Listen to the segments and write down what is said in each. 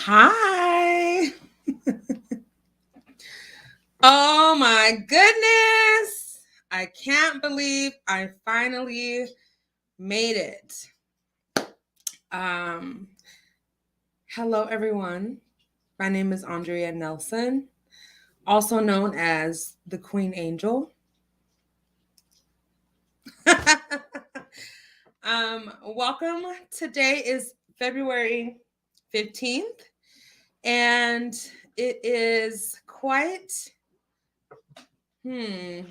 Hi. Oh my goodness. I can't believe I finally made it. Um, Hello, everyone. My name is Andrea Nelson, also known as the Queen Angel. Welcome. Today is February 15th, and it is quite, I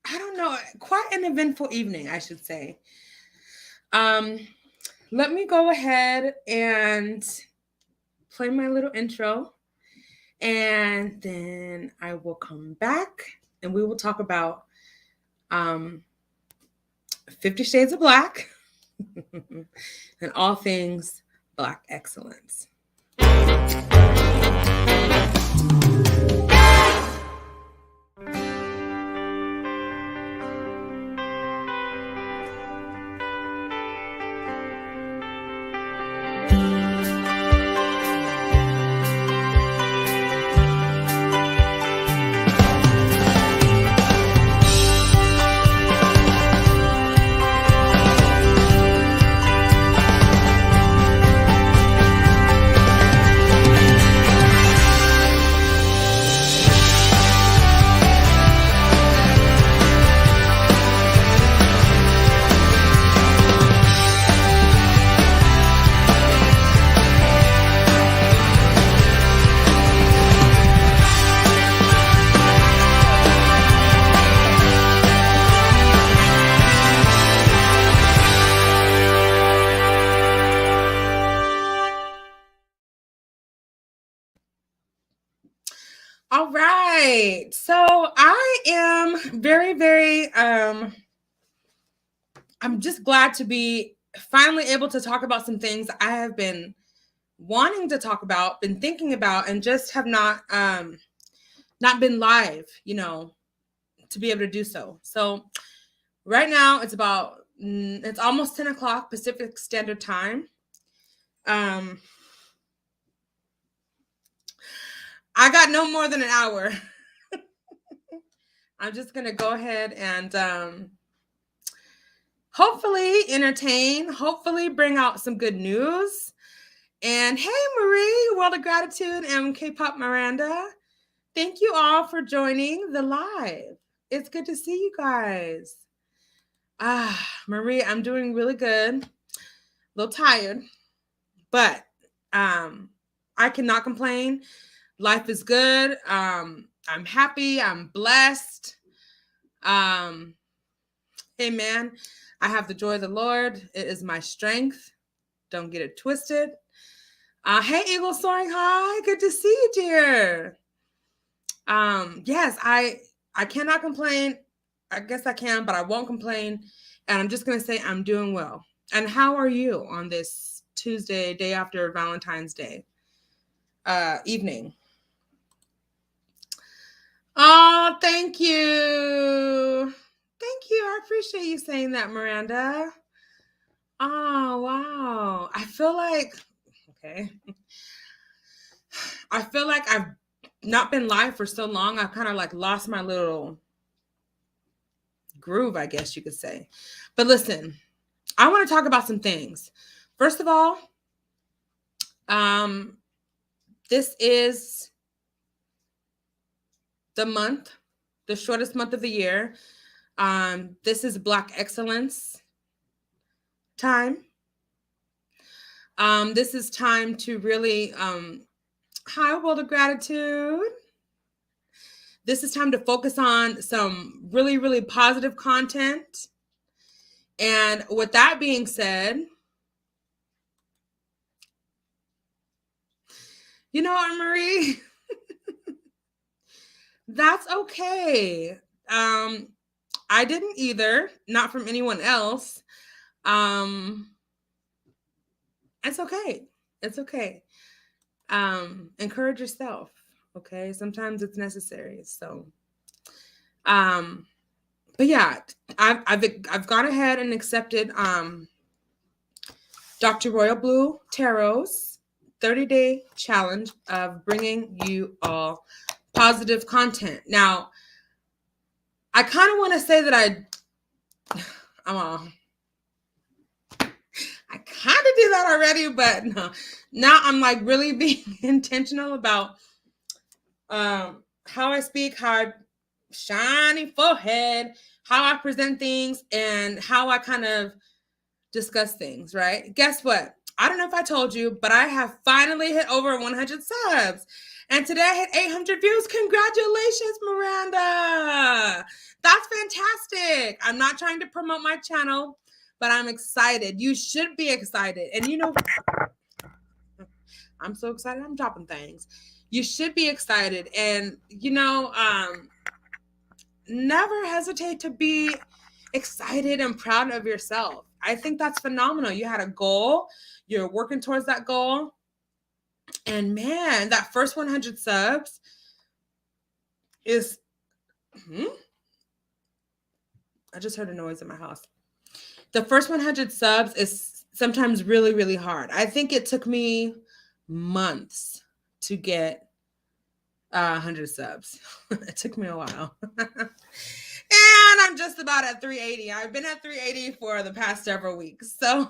don't know, quite an eventful evening, I should say. Um, Let me go ahead and play my little intro, and then I will come back and we will talk about 50 Shades of Black and all things Black excellence. All right. So I am very I'm just glad to be finally able to talk about some things I have been wanting to talk about, been thinking about, and just have not been live, to be able to do so. So right now it's almost 10 o'clock Pacific Standard Time. I got no more than an hour. I'm just gonna go ahead and hopefully entertain, hopefully bring out some good news. And hey, Marie, World of Gratitude and K-Pop Miranda, thank you all for joining the live. It's good to see you guys. Marie, I'm doing really good. A little tired, but I cannot complain. Life is good. I'm happy. I'm blessed. Amen. I have the joy of the Lord. It is my strength. Don't get it twisted. Hey, Eagle Soaring High. Good to see you, dear. Yes, I cannot complain. I guess I can, but I won't complain. And I'm just going to say I'm doing well. And how are you on this Tuesday, day after Valentine's Day evening? Oh, thank you. Thank you. I appreciate you saying that, Miranda. Oh, wow. I feel like I've not been live for so long. I've kind of like lost my little groove, I guess you could say. But listen, I want to talk about some things. First of all, this is the month, the shortest month of the year. This is Black Excellence time. This is time to really, hi, World of Gratitude. This is time to focus on some really, really positive content. And with that being said, you know what, Marie? That's okay. I didn't either, not from anyone else. It's okay. It's okay. Encourage yourself. Okay. Sometimes it's necessary. So, but yeah, I've gone ahead and accepted Dr. Royal Blue Tarot's 30-day challenge of bringing you all positive content. Now, I kind of want to say that I kind of did that already, but no. Now I'm like really being intentional about how I speak, how I shiny forehead, how I present things, and how I kind of discuss things, right? Guess what? I don't know if I told you, but I have finally hit over 100 subs. And today I hit 800 views. Congratulations, Miranda. That's fantastic. I'm not trying to promote my channel, but I'm excited. You should be excited. And you know, I'm so excited. I'm dropping things. You should be excited. And, you know, never hesitate to be excited and proud of yourself. I think that's phenomenal. You had a goal, you're working towards that goal. And man, that first 100 subs is, I just heard a noise in my house. The first 100 subs is sometimes really, really hard. I think it took me months to get 100 subs. It took me a while. And I'm just about at 380. I've been at 380 for the past several weeks. So,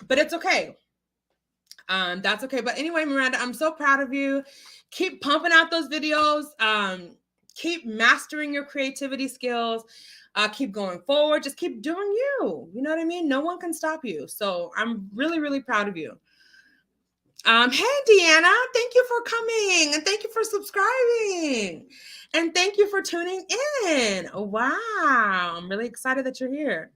but it's okay. That's okay. But anyway, Miranda, I'm so proud of you. Keep pumping out those videos. Keep mastering your creativity skills. Keep going forward. Just keep doing you. You know what I mean? No one can stop you. So I'm really, really proud of you. Hey, Deanna, thank you for coming and thank you for subscribing and thank you for tuning in. Wow. I'm really excited that you're here.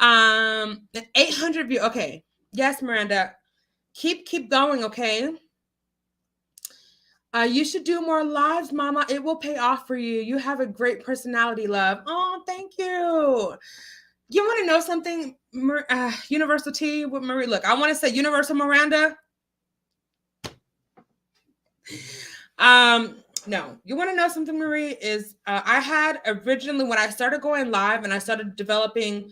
800 views. Okay. Yes, Miranda, keep going. Okay. You should do more lives, Mama. It will pay off for you. You have a great personality, love. Oh, thank you. You want to know something, Universal T with Marie? Look, I want to say Universal Miranda. No, you want to know something, Marie, is I had originally, when I started going live and I started developing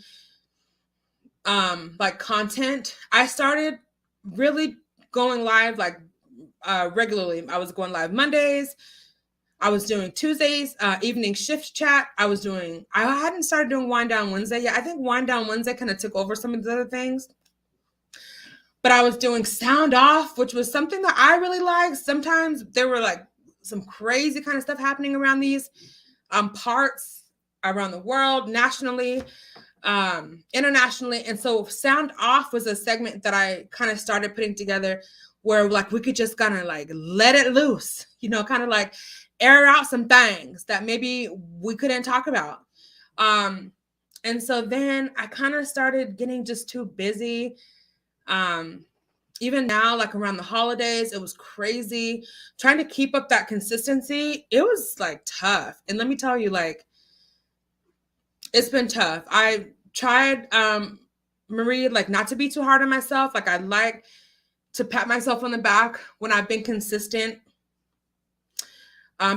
like content, I started really going live like regularly. I was going live Mondays. I was doing Tuesdays, evening shift chat. I hadn't started doing Wind Down Wednesday yet. I think Wind Down Wednesday kind of took over some of the other things. But I was doing Sound Off, which was something that I really liked. Sometimes there were like some crazy kind of stuff happening around these parts around the world, nationally, internationally. And so Sound Off was a segment that I kind of started putting together where like we could just kind of like let it loose, you know, kind of like air out some things that maybe we couldn't talk about. And so then I kind of started getting just too busy. Even now, like around the holidays, it was crazy. Trying to keep up that consistency, it was like tough. And let me tell you, like, it's been tough. I tried, Marie, like not to be too hard on myself. Like I like to pat myself on the back when I've been consistent.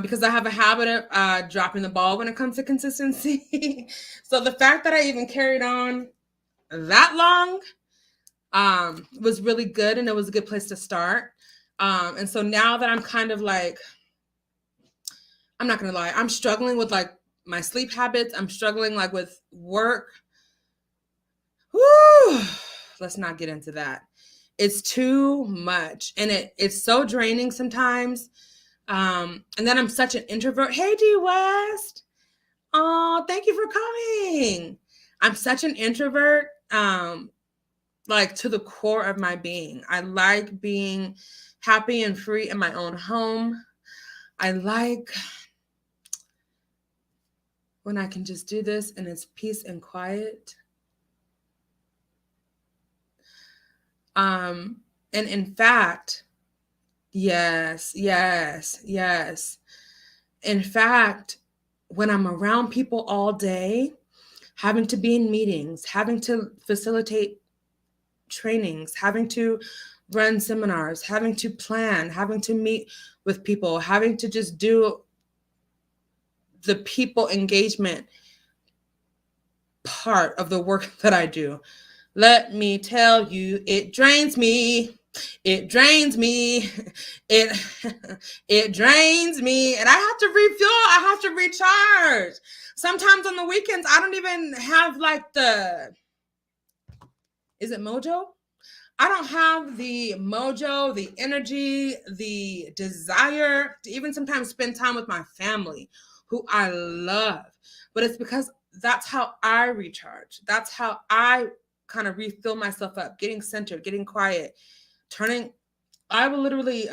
Because I have a habit of dropping the ball when it comes to consistency. So the fact that I even carried on that long was really good, and it was a good place to start. And so now that I'm kind of like, I'm not gonna lie, I'm struggling with like my sleep habits. I'm struggling like with work. Woo! Let's not get into that. It's too much, and it's so draining sometimes. And then I'm such an introvert. Hey, D West. Oh, thank you for coming. I'm such an introvert. Like to the core of my being. I like being happy and free in my own home. I like when I can just do this and it's peace and quiet. And in fact, yes. In fact, when I'm around people all day, having to be in meetings, having to facilitate trainings, having to run seminars, having to plan, having to meet with people, having to just do the people engagement, part of the work that I do. Let me tell you, it drains me. It drains me. It it drains me. And I have to refuel. I have to recharge. Sometimes on the weekends, I don't even have like is it mojo? I don't have the mojo, the energy, the desire to even sometimes spend time with my family, who I love. But it's because that's how I recharge. That's how I kind of refill myself up, getting centered, getting quiet, I will literally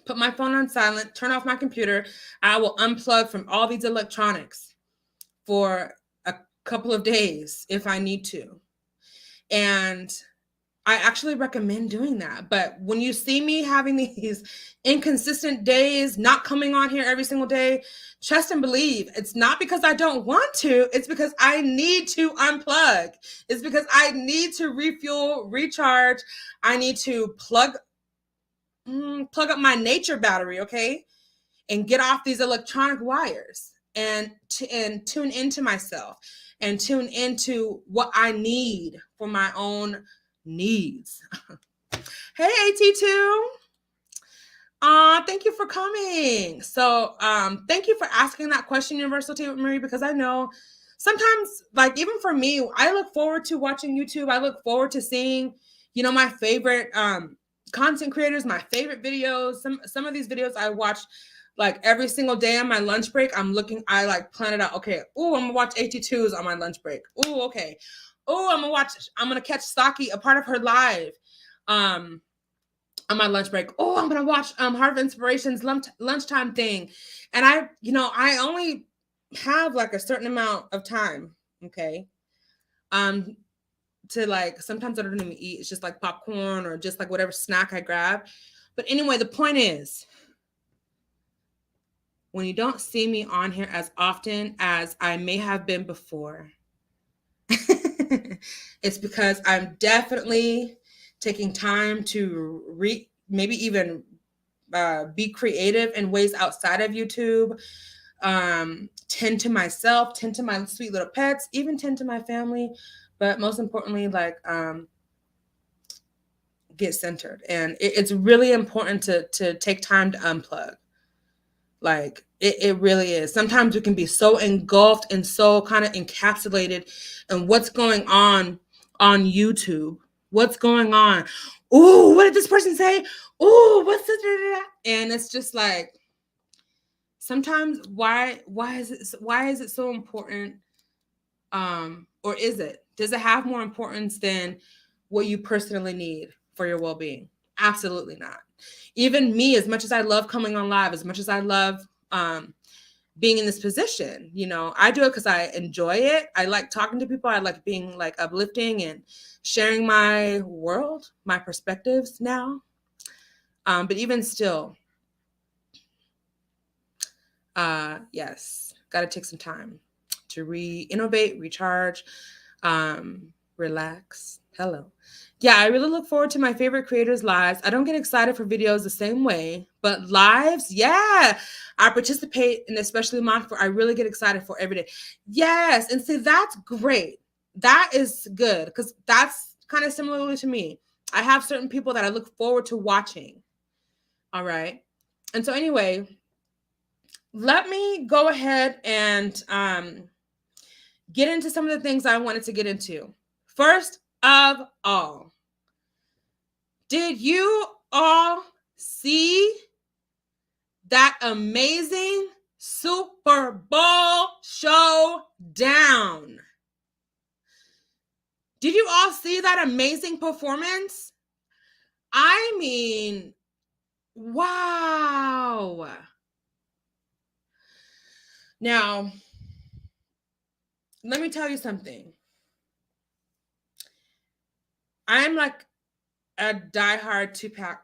put my phone on silent, turn off my computer. I will unplug from all these electronics for a couple of days if I need to. And I actually recommend doing that. But when you see me having these inconsistent days, not coming on here every single day, trust and believe it's not because I don't want to. It's because I need to unplug. It's because I need to refuel, recharge. I need to plug up my nature battery, okay? And get off these electronic wires and tune into myself and tune into what I need for my own needs. Hey, AT2. Thank you for coming. So, thank you for asking that question, Universal Tea with Marie, because I know sometimes, like, even for me, I look forward to watching YouTube. I look forward to seeing, my favorite content creators, my favorite videos. Some of these videos I watch like every single day on my lunch break. I like plan it out. Okay. Oh, I'm gonna watch AT2s on my lunch break. Oh, okay. Oh, I'm gonna catch Saki, a part of her live on my lunch break. Oh, I'm gonna watch Heart of Inspiration's lunchtime thing. And I only have like a certain amount of time, okay? To like, sometimes I don't even eat. It's just like popcorn or just like whatever snack I grab. But anyway, the point is, when you don't see me on here as often as I may have been before, it's because I'm definitely taking time to maybe even be creative in ways outside of YouTube, tend to myself, tend to my sweet little pets, even tend to my family, but most importantly, like get centered. And it's really important to take time to unplug. Like it really is. Sometimes we can be so engulfed and so kind of encapsulated in what's going on YouTube. What's going on? Ooh, what did this person say? Ooh, what's this? And it's just like, sometimes why is it so important? Or does it have more importance than what you personally need for your well-being? Absolutely not. Even me, as much as I love coming on live, as much as I love being in this position, I do it because I enjoy it. I like talking to people. I like being like uplifting and sharing my world, my perspectives now. But even still, yes, got to take some time to innovate, recharge, relax. Hello. Yeah, I really look forward to my favorite creators' lives. I don't get excited for videos the same way, but lives, yeah, I participate in, especially mine, I really get excited for every day. Yes, and see, that's great. That is good, because that's kind of similarly to me. I have certain people that I look forward to watching. All right. And so anyway, let me go ahead and get into some of the things I wanted to get into. First of all, did you all see that amazing Super Bowl showdown? Did you all see that amazing performance? I mean, wow. Now, let me tell you something. I'm like a diehard Tupac.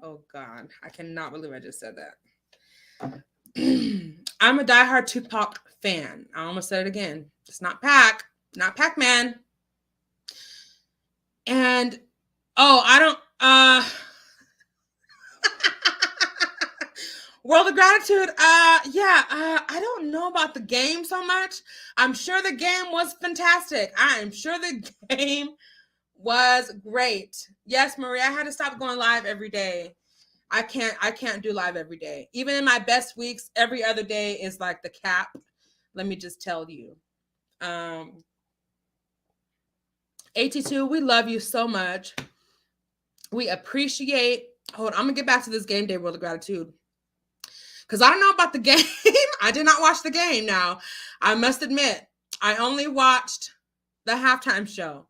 Oh God, I cannot believe I just said that. I'm a diehard Tupac fan. I almost said it again. It's not Pac-Man. And I don't World of Gratitude. I don't know about the game so much. I'm sure the game was fantastic. I am sure the game was great. Yes, Maria, I had to stop going live every day. I can't do live every day. Even in my best weeks, every other day is like the cap. Let me just tell you. 82, we love you so much. We appreciate. Hold on, I'm gonna get back to this game day World of Gratitude. Because I don't know about the game. I did not watch the game now. I must admit, I only watched the halftime show.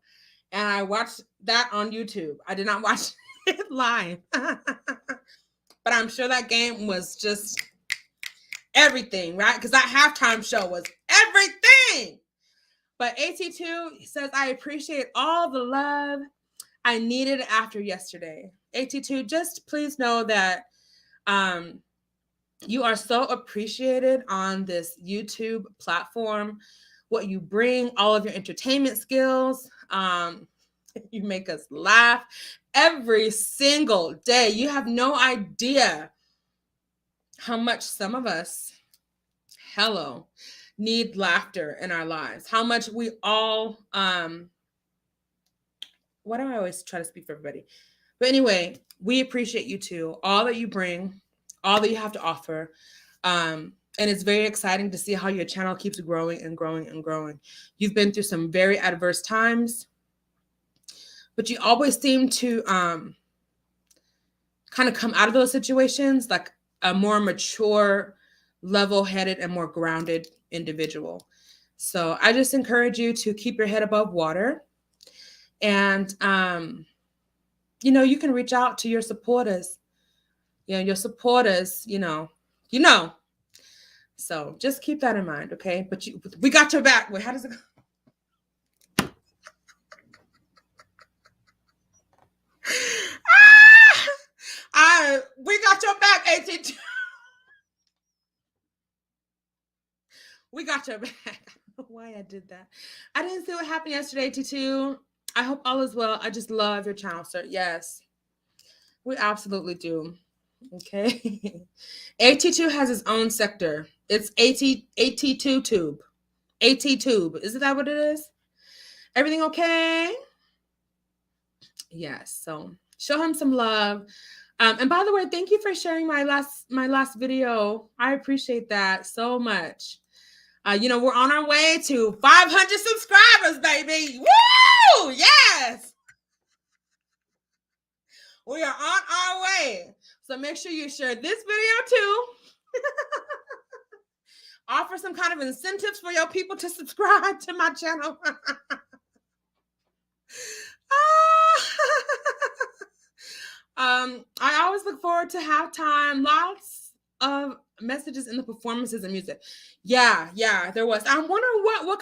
And I watched that on YouTube. I did not watch it live. But I'm sure that game was just everything, right? Because that halftime show was everything. But AT2 says, I appreciate all the love I needed after yesterday. AT2, just please know that you are so appreciated on this YouTube platform. What you bring, all of your entertainment skills. You make us laugh every single day. You have no idea how much some of us, need laughter in our lives. How much we all, why do I always try to speak for everybody? But anyway, we appreciate you too. All that you bring, all that you have to offer. And it's very exciting to see how your channel keeps growing and growing and growing. You've been through some very adverse times, but you always seem to kind of come out of those situations like a more mature, level-headed, and more grounded individual. So I just encourage you to keep your head above water. And, you can reach out to your supporters. Your supporters, So just keep that in mind, okay? But we got your back. Wait, how does it go? We got your back, AT2. We got your back. I don't know why I did that. I didn't see what happened yesterday, AT2. I hope all is well. I just love your channel, sir. Yes, we absolutely do. Okay. AT2 has its own sector. It's AT2 tube. AT tube. Isn't that what it is? Everything okay? Yes. So show him some love. And by the way, thank you for sharing my last video. I appreciate that so much. We're on our way to 500 subscribers, baby. Woo! Yes. We are on our way. So make sure you share this video too. Offer some kind of incentives for your people to subscribe to my channel. I always look forward to halftime. Lots of messages in the performances and music. Yeah, there was. I'm wondering what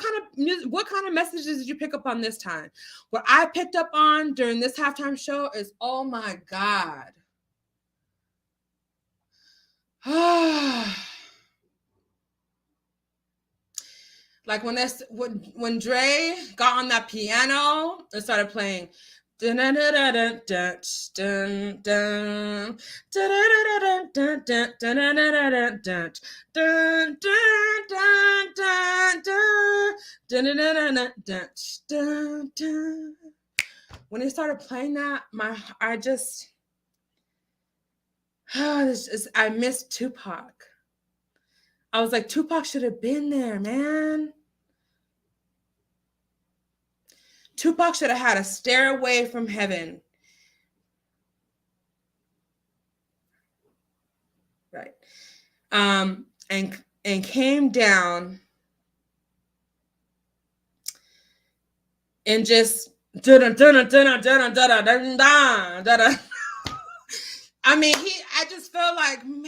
kind of messages did you pick up on this time? What I picked up on during this halftime show is, oh my God. Like when Dre got on that piano and started playing. When he started playing that, I missed Tupac. I was like, Tupac should have been there, man. Tupac should have had a Stairway from Heaven. Right. And came down and just I mean, I just felt like, man,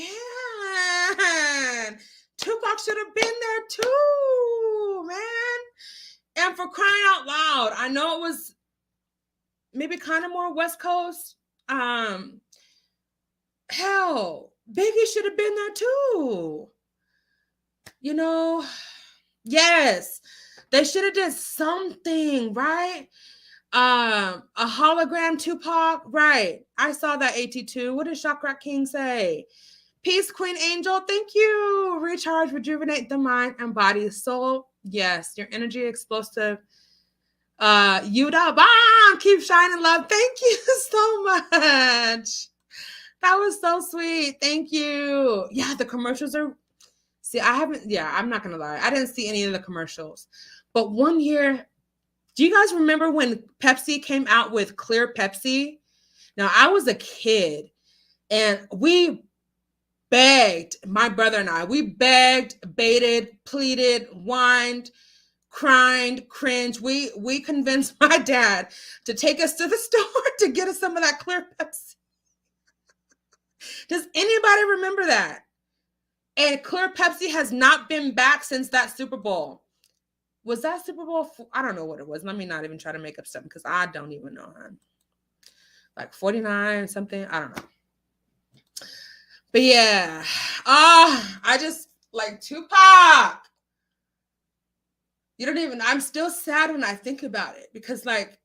Tupac should have been there too, man. And for crying out loud, I know it was maybe kind of more West Coast. Hell, Biggie should have been there too. Yes, they should have did something, right? A hologram Tupac, right? I saw that AT2. What did Shock Rock King say? Peace, Queen Angel. Thank you. Recharge, rejuvenate the mind and body, soul. Yes, your energy explosive. Yuda, bomb. Keep shining, love. Thank you so much. That was so sweet. Thank you. Yeah, the commercials are. See, I haven't. Yeah, I'm not gonna lie. I didn't see any of the commercials. But one year, do you guys remember when Pepsi came out with Clear Pepsi? Now, I was a kid, and we begged, my brother and I, we begged, baited, pleaded, whined, cried, cringed. We convinced my dad to take us to the store to get us some of that Clear Pepsi. Does anybody remember that? And Clear Pepsi has not been back since that Super Bowl. Was that Super Bowl? I don't know what it was. Let me not even try to make up something because I don't even know. Like 49 something. I don't know. But yeah. I just like Tupac. You don't even, I'm still sad when I think about it because like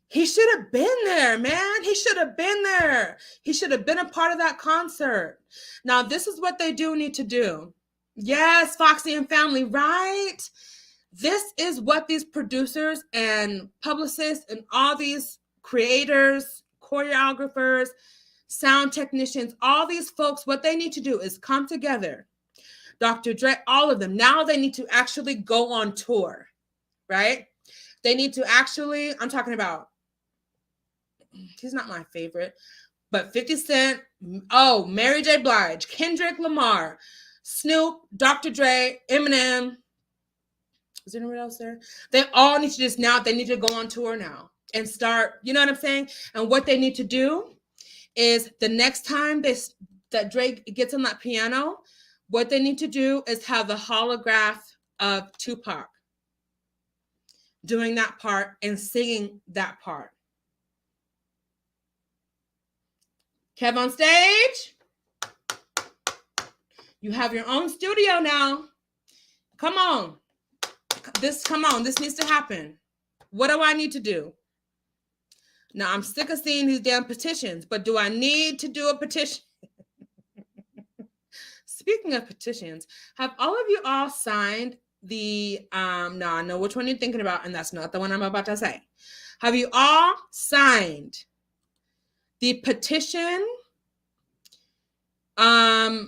he should have been there, man. He should have been there. He should have been a part of that concert. Now, this is what they do need to do. Yes, Foxy and family, right? This is what these producers and publicists and all these creators, choreographers, sound technicians, all these folks, what they need to do is come together. Dr. Dre, all of them. Now they need to actually go on tour, right? They need to actually, I'm talking about, he's not my favorite, but 50 Cent, Mary J. Blige, Kendrick Lamar, Snoop, Dr. Dre, Eminem. Is there anyone else there? They all need to just now, they need to go on tour now and start, you know what I'm saying? And what they need to do is the next time that Drake gets on that piano, what they need to do is have the holograph of Tupac doing that part and singing that part. Kev on stage. You have your own studio now. Come on. This needs to happen. What do I need to do? Now, I'm sick of seeing these damn petitions, but do I need to do a petition? Speaking of petitions, have all of you all signed the, no, I know which one you're thinking about, and that's not the one I'm about to say. Have you all signed the petition that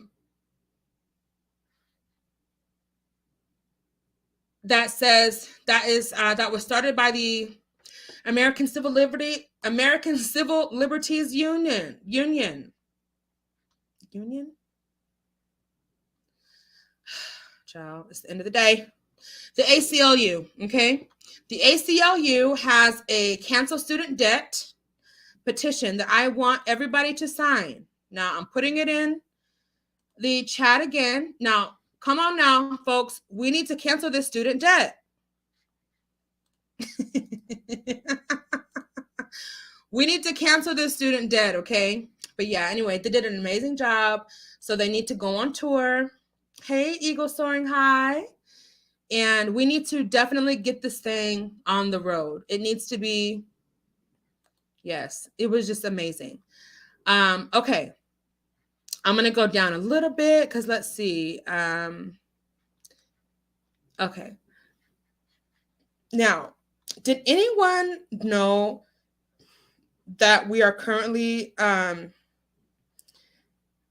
says that was started by the American Civil Liberties Union. Child, it's the end of the day. The ACLU, okay? The ACLU has a cancel student debt petition that I want everybody to sign. Now, I'm putting it in the chat again. Now, come on now, folks. We need to cancel this student debt. We need to cancel this student debt, okay? But yeah, anyway, they did an amazing job. So they need to go on tour. Hey, Eagle Soaring High. And we need to definitely get this thing on the road. It needs to be, yes, it was just amazing. Okay. I'm going to go down a little bit because let's see. Okay. Now, did anyone know that we are currently, now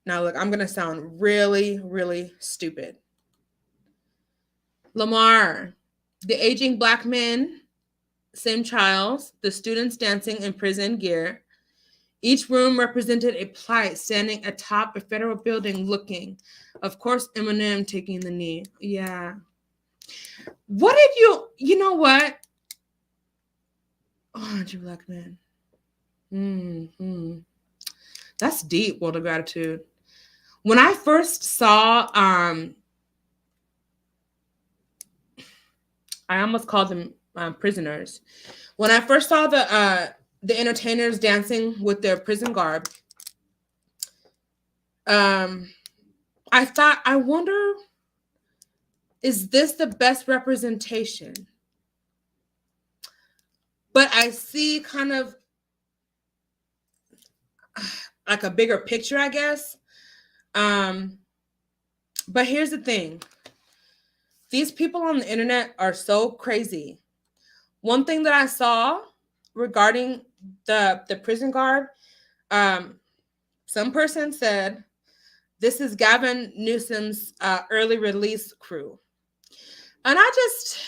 look, I'm going to sound really, really stupid. Lamar, the aging Black men, Sim Childs, the students dancing in prison gear. Each room represented a plight standing atop a federal building looking. Of course, Eminem taking the knee. Yeah. What if you know what? Oh, aren't you Black men? That's deep, World of Gratitude. When I first saw, I almost called them prisoners. When I first saw the entertainers dancing with their prison garb, I thought, I wonder, is this the best representation? But I see kind of like a bigger picture, I guess. But here's the thing. These people on the internet are so crazy. One thing that I saw regarding the prison guard, some person said, this is Gavin Newsom's early release crew. And I just,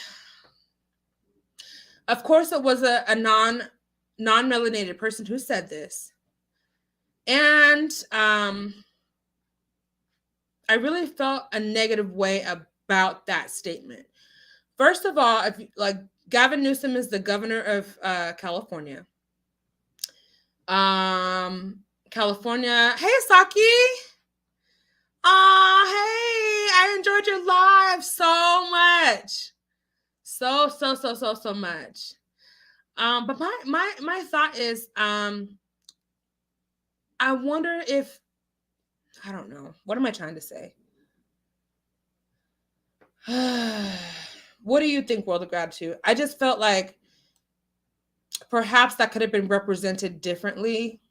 of course, it was a non-melanated person who said this. And I really felt a negative way about that statement. First of all, if like Gavin Newsom is the governor of California. California. Hey, Saki. Hey, I enjoyed your live so much. So much. But my thought is, I wonder if, I don't know. What am I trying to say? What do you think, World of Gratitude? I just felt like perhaps that could have been represented differently.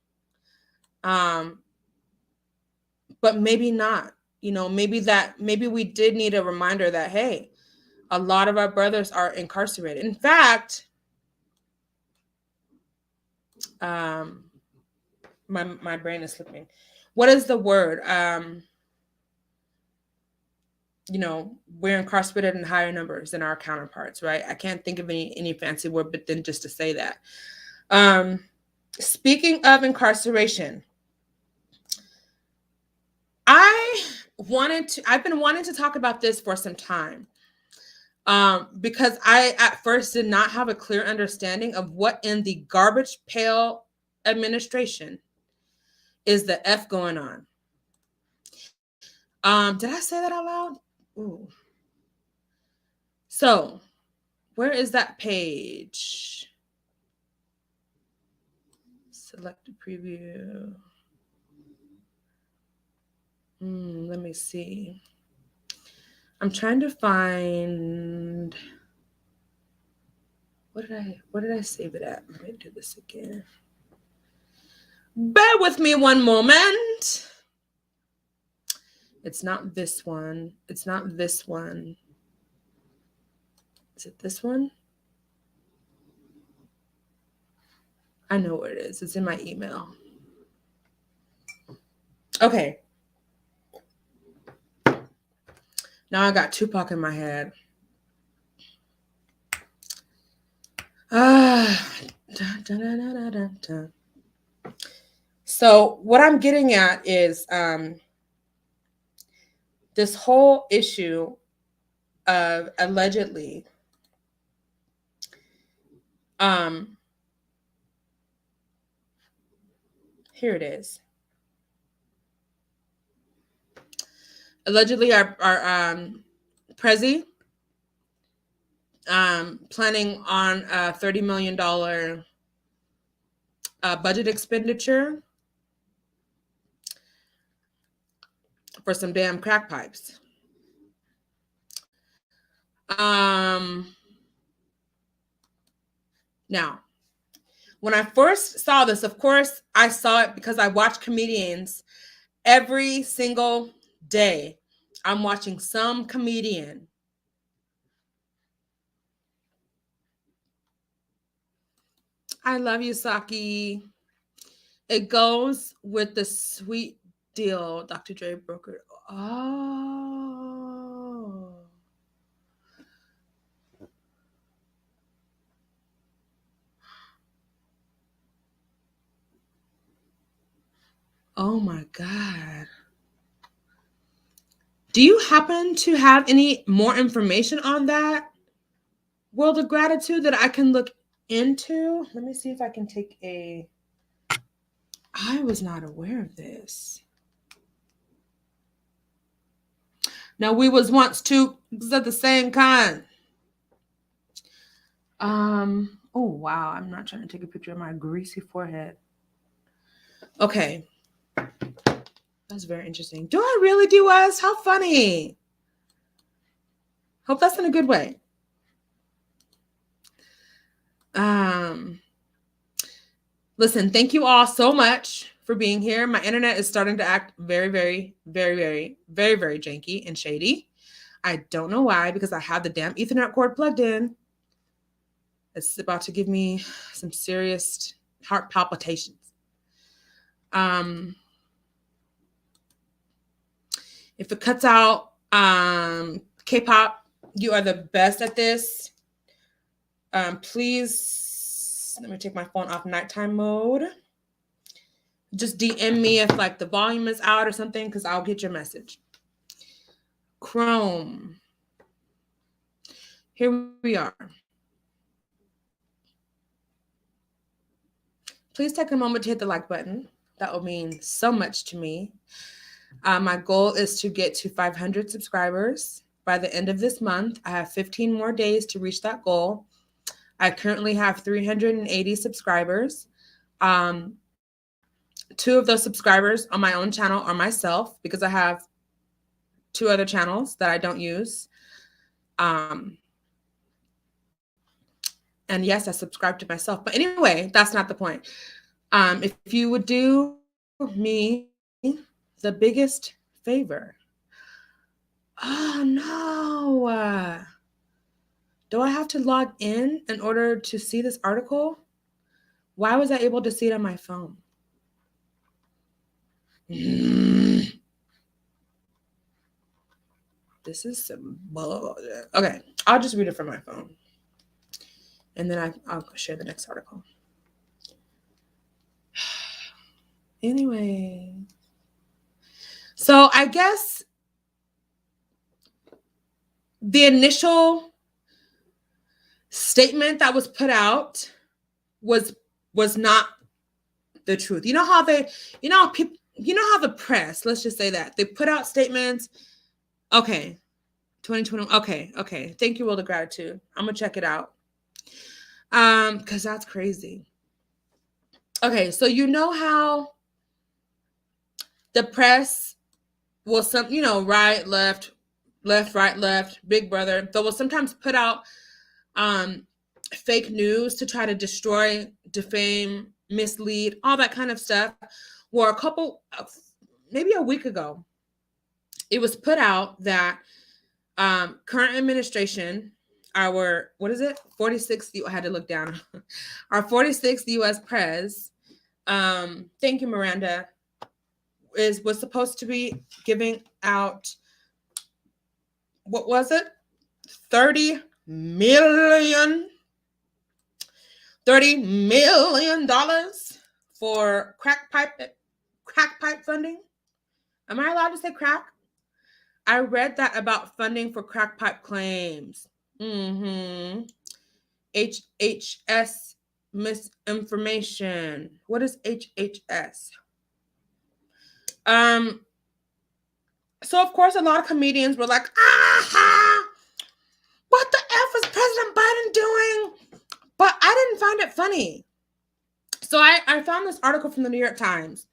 But maybe not. You know, maybe we did need a reminder that, hey, a lot of our brothers are incarcerated. In fact, my brain is slipping. What is the word? You know, we're incarcerated in higher numbers than our counterparts, right? I can't think of any fancy word, but then just to say that. Speaking of incarceration, I've been wanting to talk about this for some time. Because I at first did not have a clear understanding of what in the garbage pail administration is the F going on. Did I say that out loud? Ooh. So, where is that page? Select a preview. Let me see. I'm trying to find. What did I save it at? Let me do this again. Bear with me one moment. It's not this one. It's not this one. Is it this one? I know where it is. It's in my email. Okay. Now I got Tupac in my head. So what I'm getting at is this whole issue of allegedly here it is. Allegedly our Prezi planning on a $30 million budget expenditure for some damn crack pipes. Now, when I first saw this, of course, I saw it because I watch comedians every single day. I'm watching some comedian. I love you, Saki. It goes with the sweet deal, Dr. Dre brokered. Oh. Oh my God. Do you happen to have any more information on that? World of Gratitude that I can look into? Let me see if I can take a... I was not aware of this. Now, we was once two of the same kind. Oh, wow. I'm not trying to take a picture of my greasy forehead. Okay. That's very interesting. Do I really do us? How funny. Hope that's in a good way. Listen, thank you all so much for being here. My internet is starting to act very, very, very, very, very, very janky and shady. I don't know why, because I have the damn Ethernet cord plugged in. It's about to give me some serious heart palpitations. If it cuts out, K-pop, you are the best at this. Please, let me take my phone off nighttime mode. Just DM me if like the volume is out or something, because I'll get your message. Chrome. Here we are. Please take a moment to hit the like button. That will mean so much to me. My goal is to get to 500 subscribers by the end of this month. I have 15 more days to reach that goal. I currently have 380 subscribers. 2 of those subscribers on my own channel are myself, because I have 2 other channels that I don't use. And yes, I subscribe to myself. But anyway, that's not the point. If you would do me the biggest favor. Oh, no. Do I have to log in order to see this article? Why was I able to see it on my phone? This is some bullshit. Okay, I'll just read it from my phone. And then I'll share the next article. Anyway. So I guess the initial statement that was put out was not the truth. You know how the press, let's just say that, they put out statements. Okay, 2020. Okay. Thank you, World of Gratitude. I'm gonna check it out. Because that's crazy. Okay, so you know how the press will right, left, right, left, big brother. They will sometimes put out fake news to try to destroy, defame, mislead, all that kind of stuff. Well, maybe a week ago, it was put out that current administration, our, 46th, I had to look down, our 46th U.S. pres, thank you, Miranda, was supposed to be giving out, what was it? $30 million for crack pipe funding. Am I allowed to say crack? I read that about funding for crack pipe claims. HHS misinformation. What is HHS? So of course a lot of comedians were like, what the F is President Biden doing? But I didn't find it funny. So I found this article from the New York Times.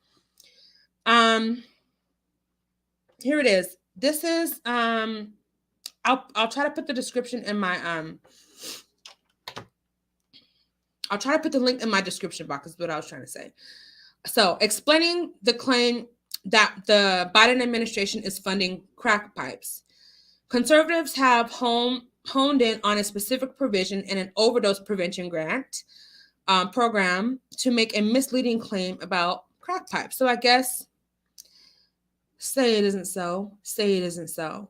Here it is. This is I'll try to put the description in my I'll try to put the link in my description box, is what I was trying to say. So, explaining the claim that the Biden administration is funding crack pipes. Conservatives have honed in on a specific provision in an overdose prevention grant program to make a misleading claim about crack pipes. So I guess, say it isn't so. Say it isn't so.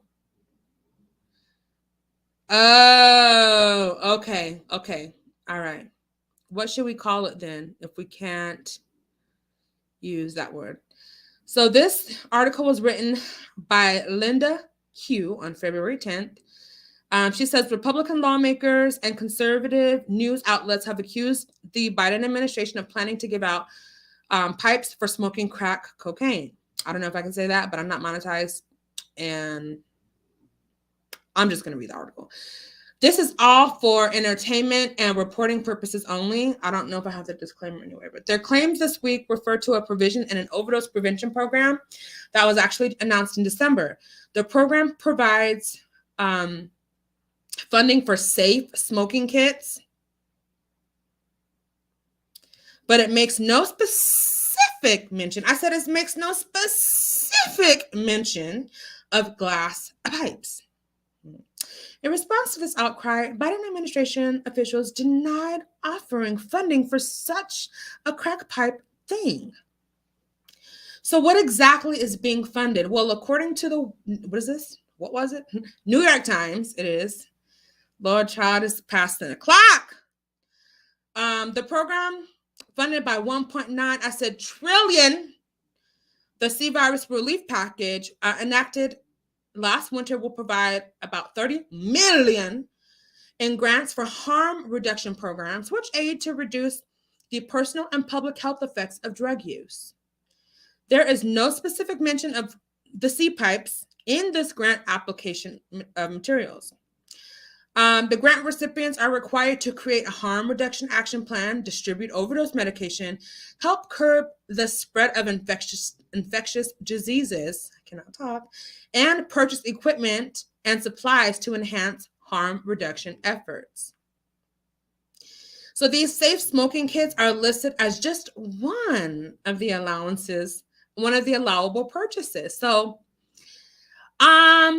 Oh, okay. All right. What should we call it then if we can't use that word? So this article was written by Linda Q on February 10th. She says Republican lawmakers and conservative news outlets have accused the Biden administration of planning to give out pipes for smoking crack cocaine. I don't know if I can say that, but I'm not monetized, and I'm just going to read the article. This is all for entertainment and reporting purposes only. I don't know if I have the disclaimer anywhere, but their claims this week refer to a provision in an overdose prevention program that was actually announced in December. The program provides funding for safe smoking kits, but it makes no specific specific mention. I said it makes no specific mention of glass pipes. In response to this outcry, Biden administration officials denied offering funding for such a crack pipe thing. So what exactly is being funded? Well, according to the, what is this? What was it? New York Times, it is. Lord child, is past 10 o'clock. The program funded by 1.9, I said trillion, the C virus relief package enacted last winter will provide about 30 million in grants for harm reduction programs, which aid to reduce the personal and public health effects of drug use. There is no specific mention of the C pipes in this grant application materials. The grant recipients are required to create a harm reduction action plan, distribute overdose medication, help curb the spread of infectious diseases, I cannot talk, and purchase equipment and supplies to enhance harm reduction efforts. So these safe smoking kits are listed as just one of the allowances, one of the allowable purchases. So, hi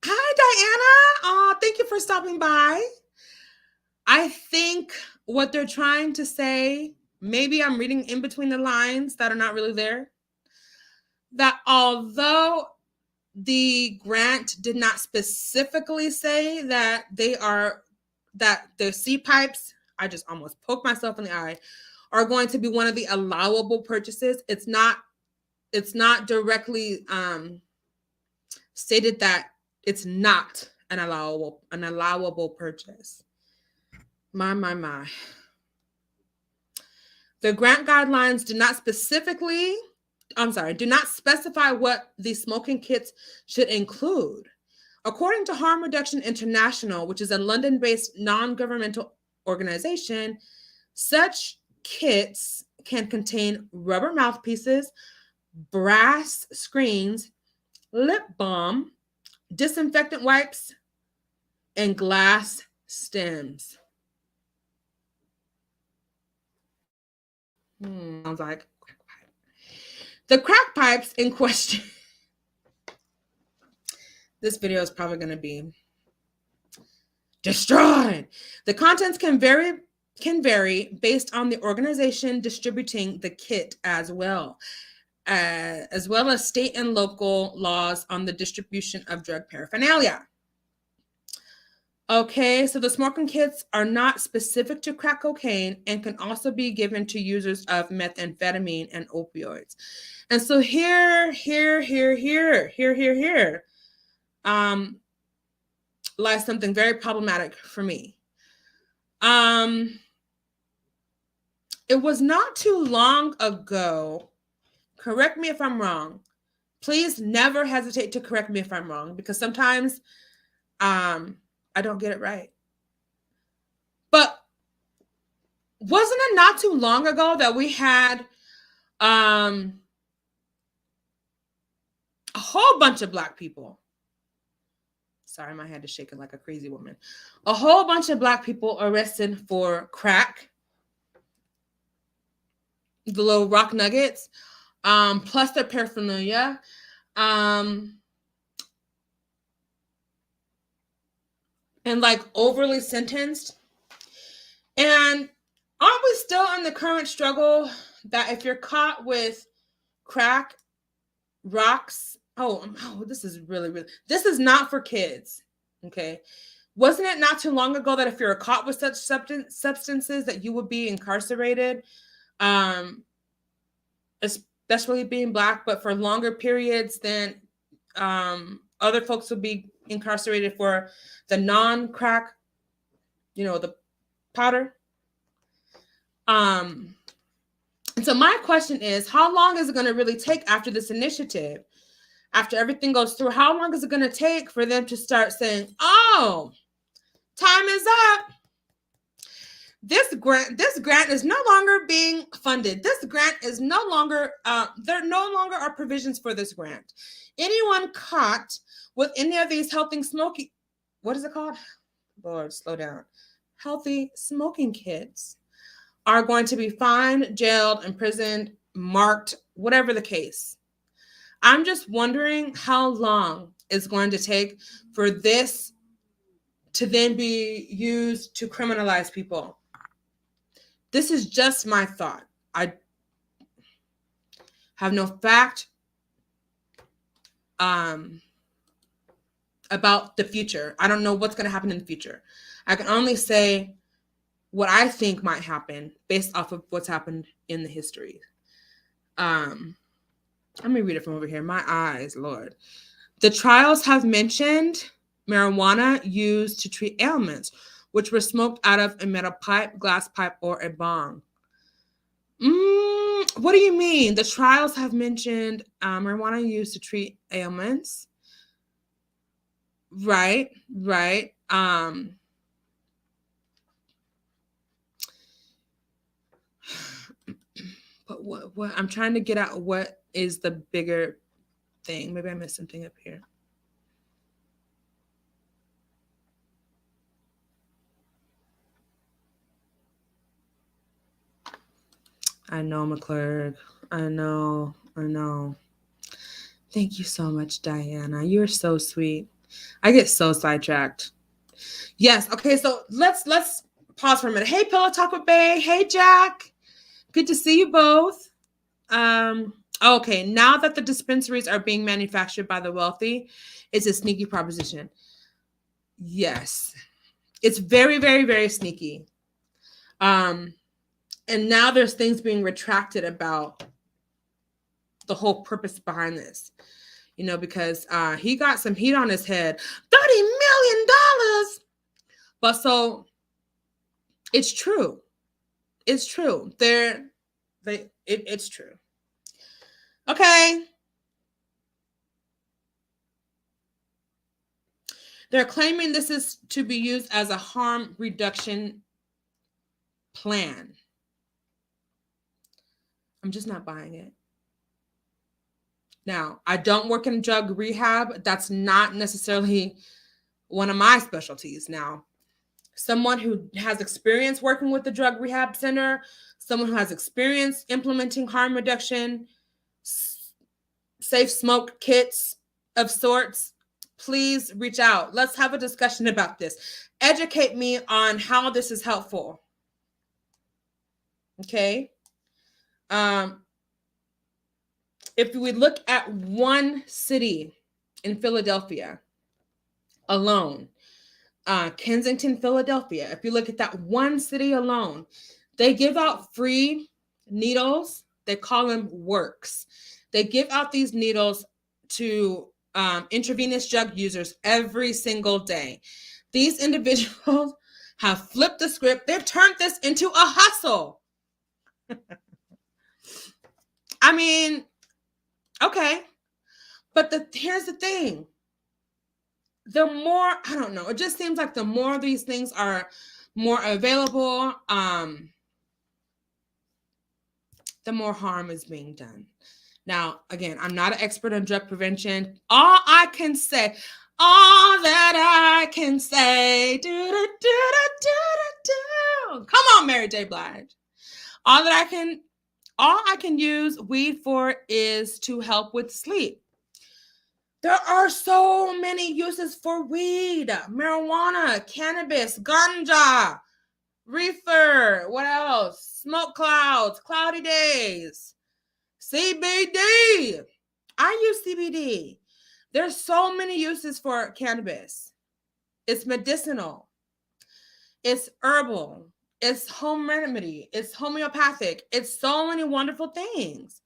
Diana, thank you for stopping by. I think what they're trying to say, maybe I'm reading in between the lines that are not really there, that although the grant did not specifically say that that the C pipes, I just almost poked myself in the eye, are going to be one of the allowable purchases. It's not directly stated that it's not an allowable purchase. My. The grant guidelines do not specify what the smoking kits should include. According to Harm Reduction International, which is a London-based non-governmental organization, such kits can contain rubber mouthpieces, brass screens, lip balm, disinfectant wipes, and glass stems. Sounds like crack pipe. The crack pipes in question. This video is probably going to be destroyed. The contents can vary based on the organization distributing the kit as well as state and local laws on the distribution of drug paraphernalia. Okay, so the smoking kits are not specific to crack cocaine and can also be given to users of methamphetamine and opioids. And so here lies something very problematic for me. It was not too long ago, correct me if I'm wrong. Please never hesitate to correct me if I'm wrong, because sometimes I don't get it right. But wasn't it not too long ago that we had a whole bunch of Black people? Sorry, my head is shaking like a crazy woman. A whole bunch of Black people arrested for crack, the little rock nuggets, plus their paraphernalia. And like overly sentenced. And aren't we still in the current struggle that if you're caught with crack, rocks, this is really, this is not for kids, okay? Wasn't it not too long ago that if you're caught with such substances that you would be incarcerated, especially being Black, but for longer periods than other folks would be incarcerated for the non-crack, the powder. And so my question is, how long is it going to really take after this initiative, after everything goes through? How long is it going to take for them to start saying, oh, time is up? This grant is no longer being funded. This grant is no longer, there no longer are provisions for this grant. Anyone caught with any of these healthy smoking, what is it called? Lord, slow down. Healthy smoking kits are going to be fined, jailed, imprisoned, marked, whatever the case. I'm just wondering how long it's going to take for this to then be used to criminalize people. This is just my thought. I have no fact about the future. I don't know what's going to happen in the future. I can only say what I think might happen based off of what's happened in the history. Let me read it from over here. My eyes, Lord. The trials have mentioned marijuana used to treat ailments, which were smoked out of a metal pipe, glass pipe, or a bong. What do you mean? The trials have mentioned marijuana used to treat ailments. Right. But what I'm trying to get at, what is the bigger thing? Maybe I missed something up here. I know, McClurg. I know. Thank you so much, Diana. You're so sweet. I get so sidetracked. Yes. Okay. So let's pause for a minute. Hey, Pillow Talk with Bay. Hey, Jack. Good to see you both. Okay. Now that the dispensaries are being manufactured by the wealthy, it's a sneaky proposition. Yes, it's very, very, very sneaky. And now there's things being retracted about the whole purpose behind this. You know, because he got some heat on his head. $30 million. But so it's true. It's true. It's true. Okay. They're claiming this is to be used as a harm reduction plan. I'm just not buying it. Now, I don't work in drug rehab. That's not necessarily one of my specialties. Now, someone who has experience working with the drug rehab center, someone who has experience implementing harm reduction, safe smoke kits of sorts, please reach out. Let's have a discussion about this. Educate me on how this is helpful. Okay. If we look at one city in Philadelphia alone, Kensington, Philadelphia, if you look at that one city alone, they give out free needles. They call them works. They give out these needles to intravenous drug users every single day. These individuals have flipped the script. They've turned this into a hustle. I mean, okay. But here's the thing. The more, I don't know, it just seems like the more these things are more available, the more harm is being done. Now, again, I'm not an expert on drug prevention. All that I can say, come on, Mary J. Blige. All I can use weed for is to help with sleep. There are so many uses for weed, marijuana, cannabis, ganja, reefer, what else? Smoke clouds, cloudy days, CBD. I use CBD. There's so many uses for cannabis. It's medicinal. It's herbal. It's home remedy. It's homeopathic. It's so many wonderful things.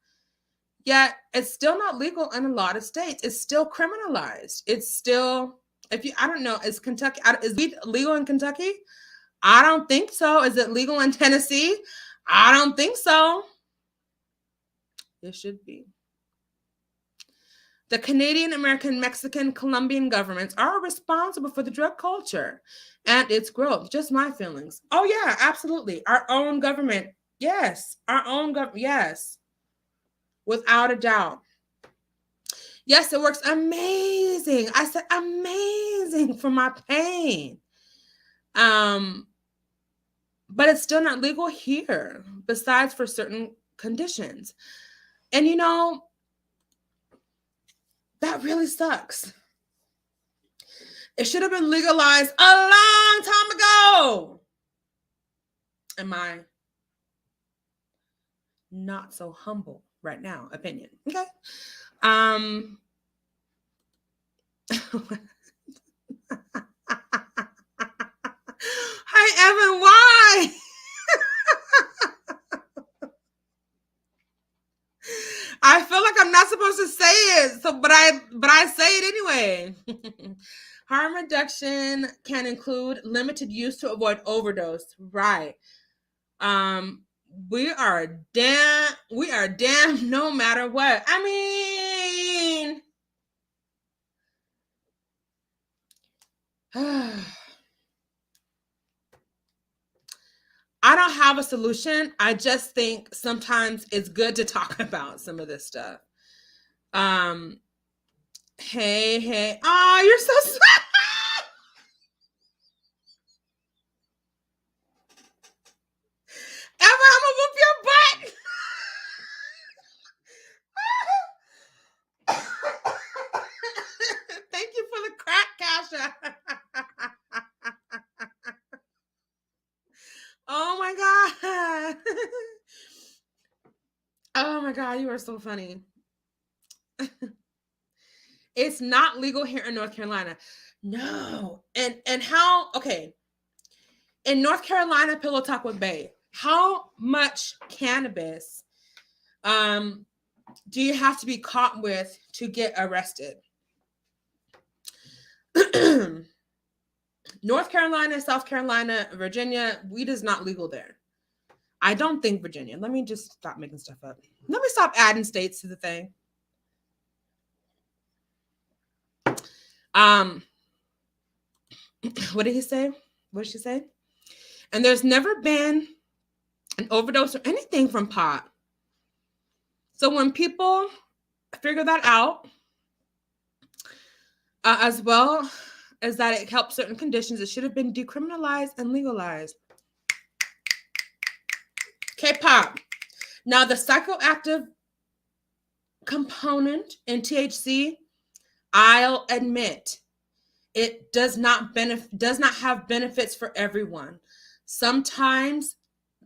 Yet it's still not legal in a lot of states. It's still criminalized. It's still, I don't know, is weed legal in Kentucky? I don't think so. Is it legal in Tennessee? I don't think so. It should be. The Canadian, American, Mexican, Colombian governments are responsible for the drug culture and its growth. Just my feelings. Oh, yeah, absolutely. Our own government. Yes. Our own government. Yes. Without a doubt. Yes, it works amazing. I said amazing for my pain. but it's still not legal here, besides for certain conditions. And that really sucks. It should have been legalized a long time ago. In my not so humble right now opinion. Okay. Hi, Evan. Why? I feel like I'm not supposed to say it, but I say it anyway. Harm reduction can include limited use to avoid overdose. Right. We are damn no matter what. I mean, I don't have a solution. I just think sometimes it's good to talk about some of this stuff. Hey. Oh, you're so sweet. Ever, I'm gonna whoop your butt. Thank you for the crack, Kasha. Oh my god. Oh my god, you are so funny. It's not legal here in North Carolina. No. And how, okay. In North Carolina, Pillow Talk with Bae, how much cannabis do you have to be caught with to get arrested? North Carolina, South Carolina, Virginia, weed is not legal there. I don't think Virginia. Let me just stop making stuff up. Let me stop adding states to the thing. What did he say? What did she say? And there's never been an overdose or anything from pot. So when people figure that out, as well as that it helps certain conditions, it should have been decriminalized and legalized. K-pop. Now the psychoactive component in THC, I'll admit, it does not have benefits for everyone. Sometimes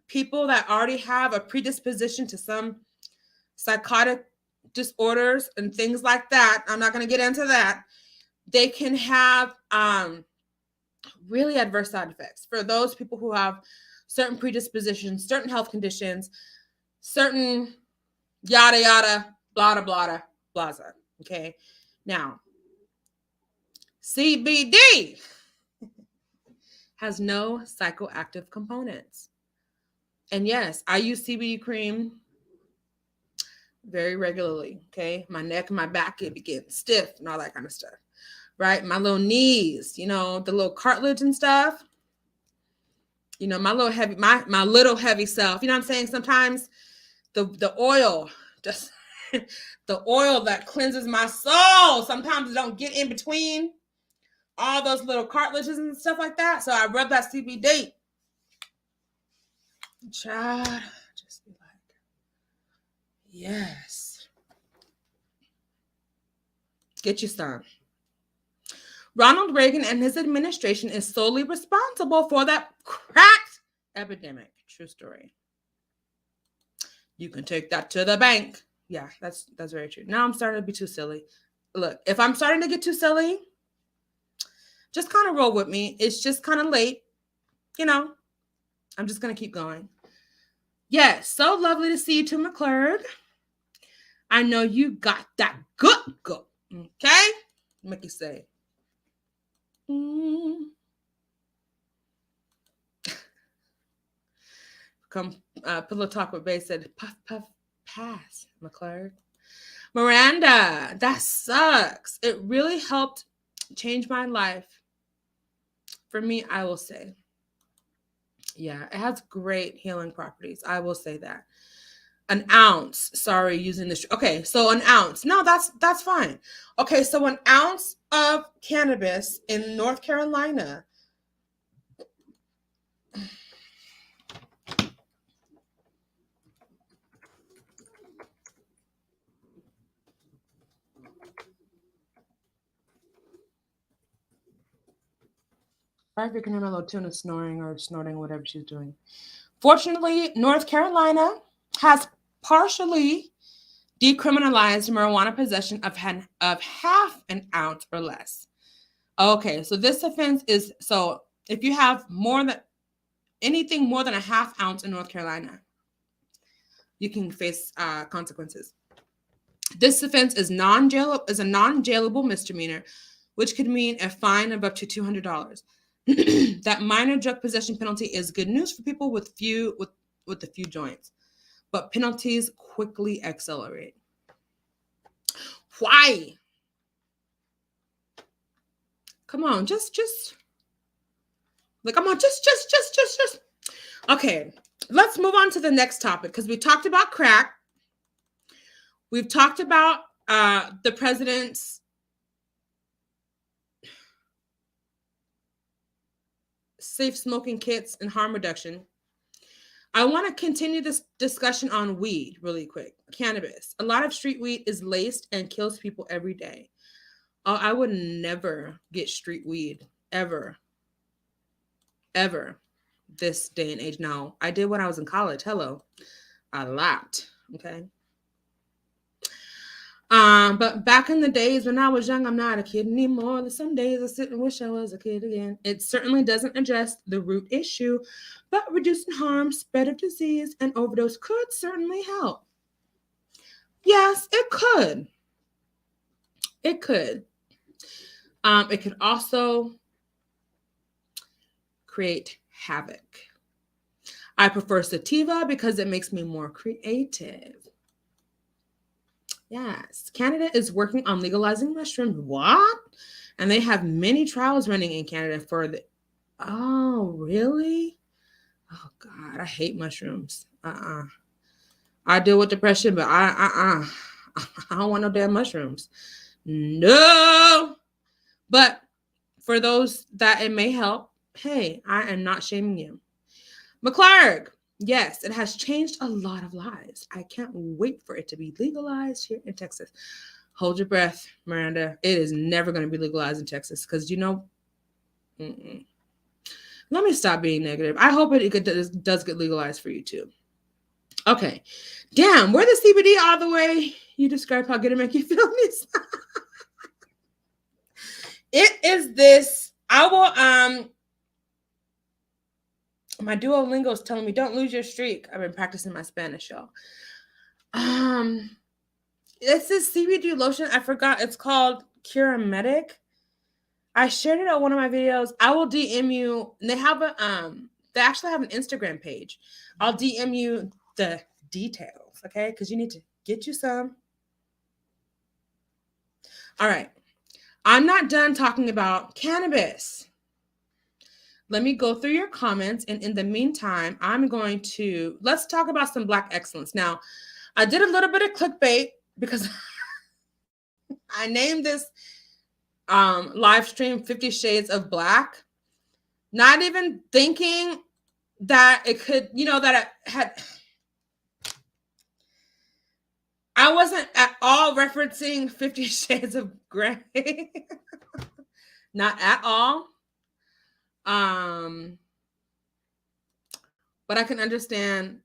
people that already have a predisposition to some psychotic disorders and things like that, I'm not going to get into that, they can have really adverse side effects. For those people who have certain predispositions, certain health conditions, certain yada yada, blah blah blah, okay? Now, CBD has no psychoactive components. And yes, I use CBD cream very regularly, okay? My neck and my back, it be getting stiff and all that kind of stuff, right? My little knees, the little cartilage and stuff, my little heavy, my little heavy self, you know what I'm saying? Sometimes the oil, just the oil that cleanses my soul, sometimes it don't get in between all those little cartilages and stuff like that. So I rub that CBD. Child, just be like, yes. Get you some. Ronald Reagan and his administration is solely responsible for that crack epidemic. True story. You can take that to the bank. Yeah, that's very true. Now I'm starting to be too silly. Look, if I'm starting to get too silly, just kind of roll with me. It's just kind of late. I'm just going to keep going. Yes, so lovely to see you too, McClurg. I know you got that good go. Okay? Make you say. Pillow Talk with Bae said, puff, puff, pass, McClurg. Miranda, that sucks. It really helped change my life. For me, I will say. Yeah, it has great healing properties. I will say that. An ounce. Sorry, using this. Okay, so an ounce. No, that's fine. Okay, so an ounce of cannabis in North Carolina Sorry if you can hear my little tuna snoring or snorting, whatever she's doing. Fortunately, North Carolina has partially decriminalized marijuana possession of half an ounce or less. Okay, so this offense is, so if you have anything more than a half ounce in North Carolina, you can face consequences. This offense is a non-jailable misdemeanor, which could mean a fine of up to $200. That minor drug possession penalty is good news for people with a few joints, but penalties quickly accelerate. Why? Come on, just. Like, come on, just. Okay, let's move on to the next topic because we talked about crack. We've talked about the president's safe smoking kits and harm reduction. I want to continue this discussion on weed really quick. Cannabis. A lot of street weed is laced and kills people every day. I would never get street weed ever this day and age. Now, I did when I was in college. Hello. A lot. Okay. But back in the days when I was young, I'm not a kid anymore. Some days I sit and wish I was a kid again. It certainly doesn't address the root issue, but reducing harm, spread of disease, and overdose could certainly help. Yes, it could. It could. It could also create havoc. I prefer sativa because it makes me more creative. Yes, Canada is working on legalizing mushrooms. What? And they have many trials running in Canada for the... Oh, really? Oh, God, I hate mushrooms. I deal with depression, but I don't want no damn mushrooms. No! But for those that it may help, hey, I am not shaming you. McClarg. Yes, it has changed a lot of lives. I can't wait for it to be legalized here in Texas. Hold your breath, Miranda. It is never going to be legalized in Texas because, let me stop being negative. I hope it does get legalized for you too. Okay. Damn, we're the CBD all the way. You described how good it make you feel. It is this. I will, my Duolingo is telling me don't lose your streak. I've been practicing my Spanish, y'all. It's this CBD lotion. I forgot. It's called Curamatic. I shared it on one of my videos. I will DM you. They have they actually have an Instagram page. I'll DM you the details, okay? Because you need to get you some. All right. I'm not done talking about cannabis. Let me go through your comments. And in the meantime, let's talk about some Black excellence. Now, I did a little bit of clickbait because I named this live stream 50 Shades of Black, not even thinking that it could, that it had... I wasn't at all referencing 50 Shades of Grey. Not at all. But I can understand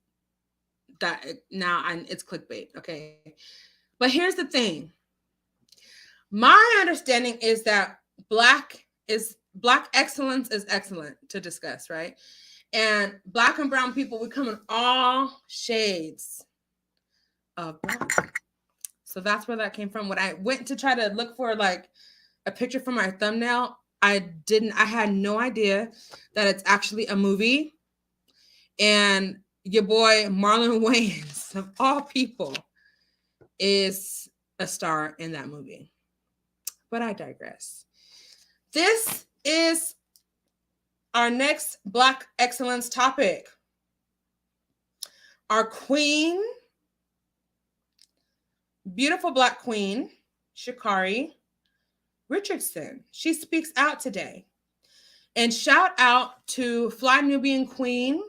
that it's clickbait, okay? But here's the thing. My understanding is that Black excellence is excellent to discuss, right? And Black and brown people, we come in all shades of Black. So that's where that came from. When I went to try to look for like a picture for my thumbnail, I had no idea that it's actually a movie. And your boy Marlon Wayans, of all people, is a star in that movie. But I digress. This is our next Black excellence topic. Our queen, beautiful Black queen, Sha'Carri Richardson. She speaks out today. And shout out to Fly Nubian Queen,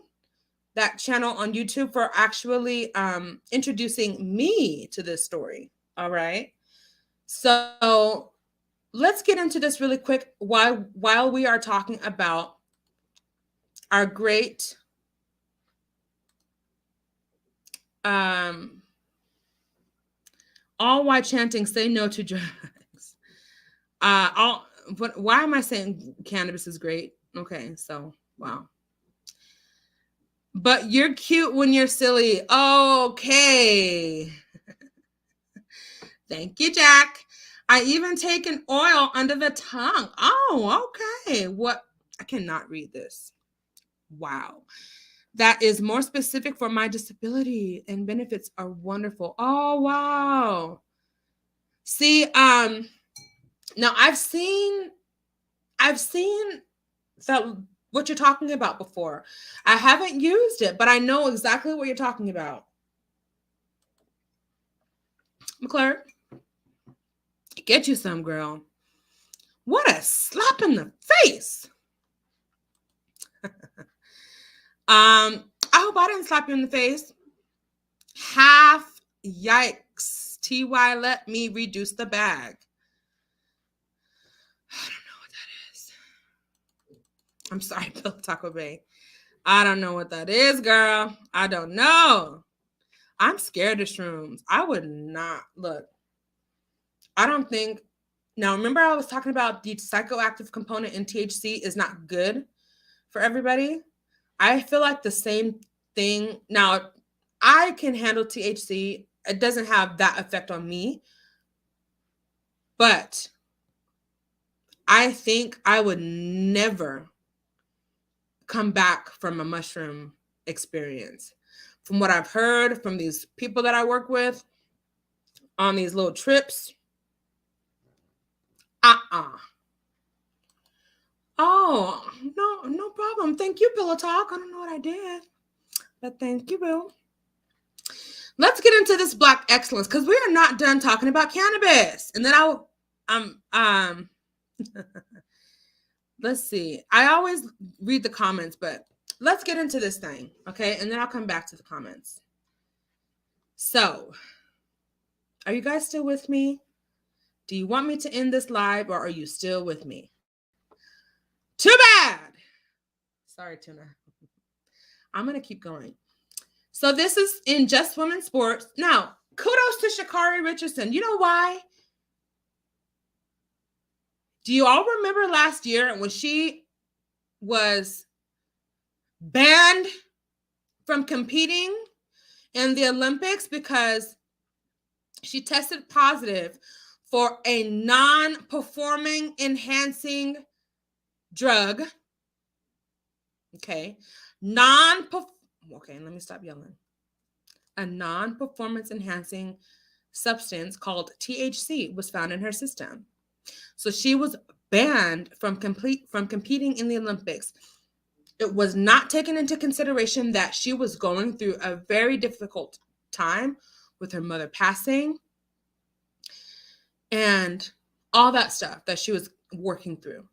that channel on YouTube, for actually introducing me to this story. All right. So let's get into this really quick while we are talking about are great. All while chanting, say no to drugs. Why am I saying cannabis is great? Okay, so wow. But you're cute when you're silly. Okay. Thank you, Jack. I even take an oil under the tongue. Oh, okay. What? I cannot read this. Wow. That is more specific for my disability and benefits are wonderful. Oh, wow. See, now I've seen that what you're talking about before. I haven't used it, but I know exactly what you're talking about. McClure, get you some, girl. What a slap in the face. I hope I didn't slap you in the face. Half yikes. TY, let me reduce the bag. I don't know what that is. I'm sorry, Bill Taco Bay. I don't know what that is, girl. I don't know. I'm scared of shrooms. I would not look. I don't think. Now, remember I was talking about the psychoactive component in THC is not good for everybody. I feel like the same thing. Now, I can handle THC. It doesn't have that effect on me. But I think I would never come back from a mushroom experience. From what I've heard from these people that I work with on these little trips, Oh, no problem. Thank you, Pillow Talk. I don't know what I did, but thank you, Bill. Let's get into this Black excellence because we are not done talking about cannabis. And then let's see. I always read the comments, but let's get into this thing, okay? And then I'll come back to the comments. So, are you guys still with me? Do you want me to end this live or are you still with me? Too bad. Sorry, Tuna. I'm going to keep going. So this is in Just Women Sports. Now, kudos to Sha'Carri Richardson. You know why? Do you all remember last year when she was banned from competing in the Olympics because she tested positive for a non-performing enhancing drug? Okay. Okay, let me stop yelling. A non-performance enhancing substance called THC was found in her system. So she was banned from competing in the Olympics. It was not taken into consideration that she was going through a very difficult time with her mother passing and all that stuff that she was working through.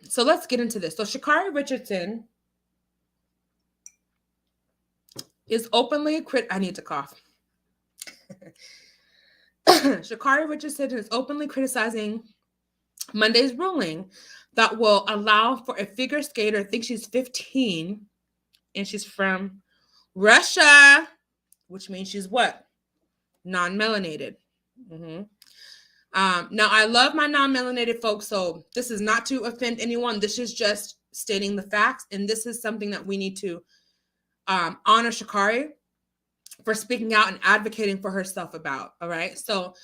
So let's get into this. So Sha'Carri Richardson is openly I need to cough. Sha'Carri Richardson is openly criticizing Monday's ruling that will allow for a figure skater, I think she's 15, and she's from Russia, which means she's what? Non-melanated. Mm-hmm. Now, I love my non-melanated folks, so this is not to offend anyone. This is just stating the facts, and this is something that we need to honor Sha'Carri for speaking out and advocating for herself about, all right? So,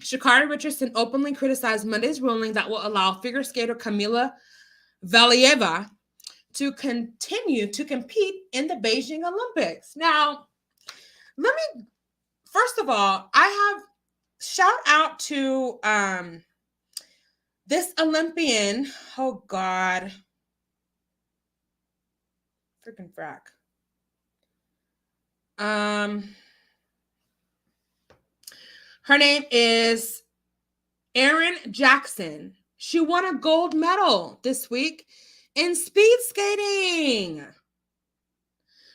Sha'Carri Richardson openly criticized Monday's ruling that will allow figure skater Kamila Valieva to continue to compete in the Beijing Olympics. Now, first of all, I have shout out to this Olympian. Oh God. Freaking frack. Her name is Erin Jackson. She won a gold medal this week in speed skating.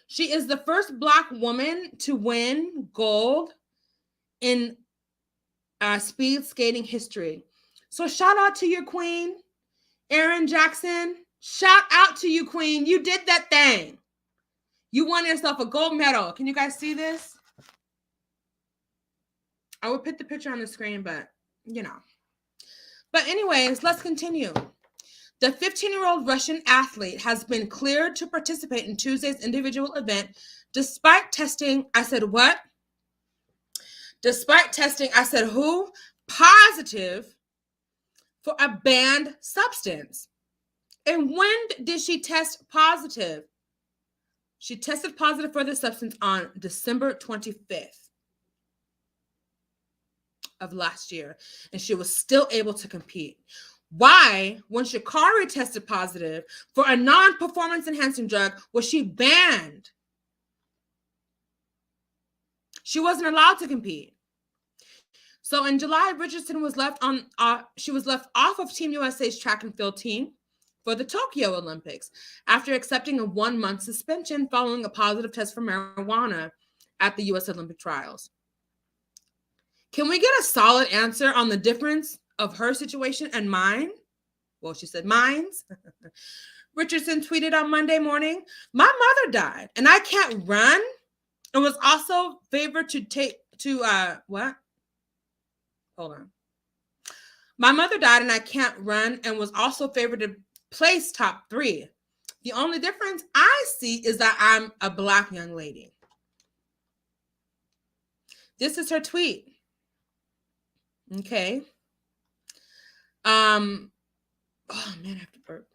She is the first Black woman to win gold in speed skating history. So shout out to your queen. Erin Jackson, shout out to you, queen. You did that thing. You won yourself a gold medal. Can you guys see this? I would put the picture on the screen, but you know. But anyways, let's continue. The 15-year-old Russian athlete has been cleared to participate in Tuesday's individual event despite testing. I said, what? Despite testing, I said, who? Positive for a banned substance. And when did she test positive? She tested positive for the substance on December 25th of last year, and she was still able to compete. Why, when Sha'Carri tested positive for a non-performance enhancing drug, was she banned? She wasn't allowed to compete. So in July, Richardson was left off of Team USA's track and field team for the Tokyo Olympics after accepting a 1-month suspension following a positive test for marijuana at the US Olympic trials. Can we get a solid answer on the difference of her situation and mine? Well, she said mine's. Richardson tweeted on Monday morning, my mother died and I can't run, and was also favored what? Hold on. My mother died and I can't run, and was also favored to place top 3. The only difference I see is that I'm a Black young lady. This is her tweet. Okay. Oh man, I have to burp.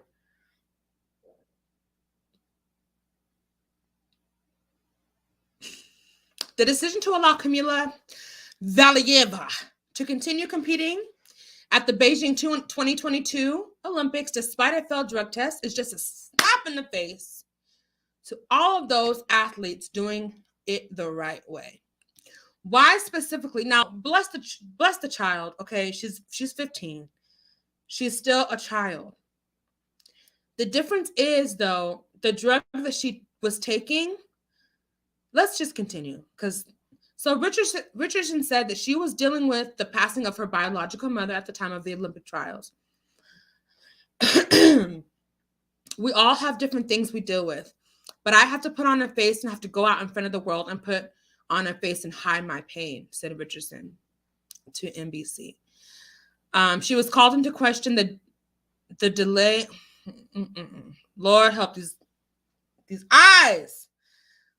The decision to allow Kamila Valieva to continue competing at the Beijing 2022 Olympics despite a failed drug test is just a slap in the face to all of those athletes doing it the right way. Why specifically? Now, bless the child. Okay, she's 15. She's still a child. The difference is, though, the drug that she was taking. Let's just continue, so Richardson said that she was dealing with the passing of her biological mother at the time of the Olympic trials. We all have different things we deal with, but I have to put on a face and have to go out in front of the world and put on a face and hide my pain, said Richardson to NBC. She was called into question the delay. Lord help these eyes.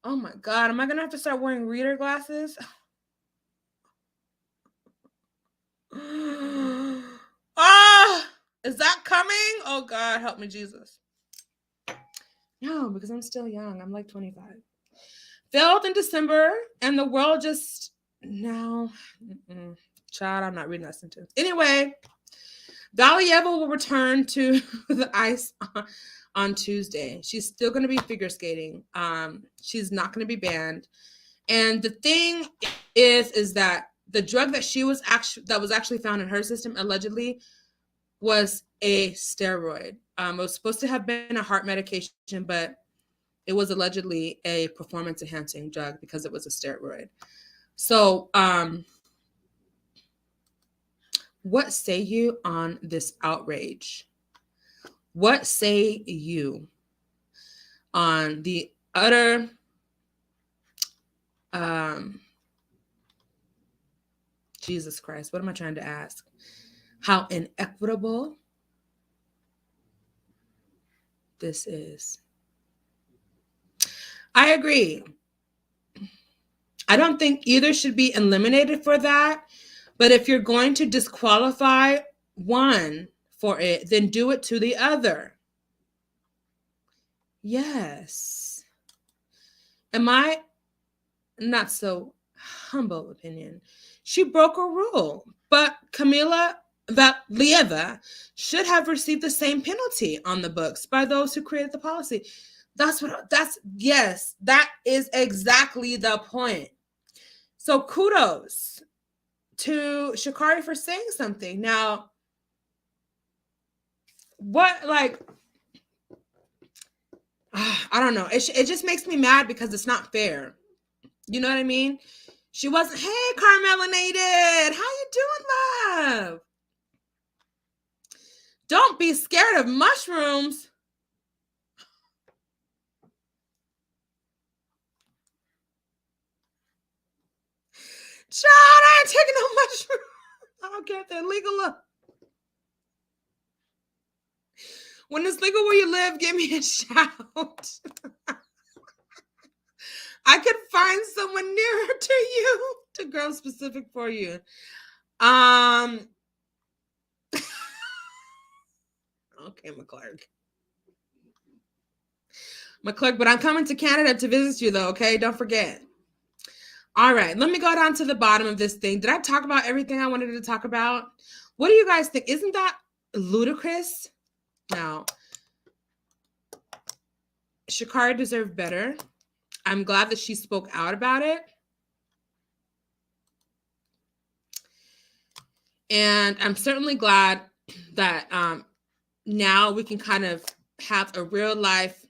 Oh my God, am I going to have to start wearing reader glasses? Is that coming? Oh God, help me, Jesus. No, because I'm still young. I'm like 25. Failed in December, and the world just now. Child, I'm not reading that sentence. Anyway, Valieva will return to the ice on Tuesday. She's still going to be figure skating. She's not going to be banned. And the thing is that the drug that was actually found in her system allegedly was a steroid. It was supposed to have been a heart medication, but it was allegedly a performance enhancing drug because it was a steroid. So, what say you on this outrage? What say you on the utter Jesus Christ, what am I trying to ask? How inequitable this is. I agree. I don't think either should be eliminated for that, but if you're going to disqualify one for it, then do it to the other. Yes. In my not so humble opinion, she broke a rule, but Kamila Valieva should have received the same penalty on the books by those who created the policy. Yes, that is exactly the point. So kudos to Sha'Carri for saying something. Now, I don't know. It just makes me mad because it's not fair. You know what I mean? She wasn't, hey, Carmelinated, how you doing, love? Don't be scared of mushrooms. Child, I ain't taking no mushroom. I don't care if they're legal. When it's legal where you live, give me a shout. I could find someone nearer to you to grow specific for you. Okay, McClurg, but I'm coming to Canada to visit you though, okay? Don't forget. All right, let me go down to the bottom of this thing. Did I talk about everything I wanted to talk about? What do you guys think? Isn't that ludicrous? Now, Sha'Carri deserved better. I'm glad that she spoke out about it. And I'm certainly glad that now we can kind of have a real life,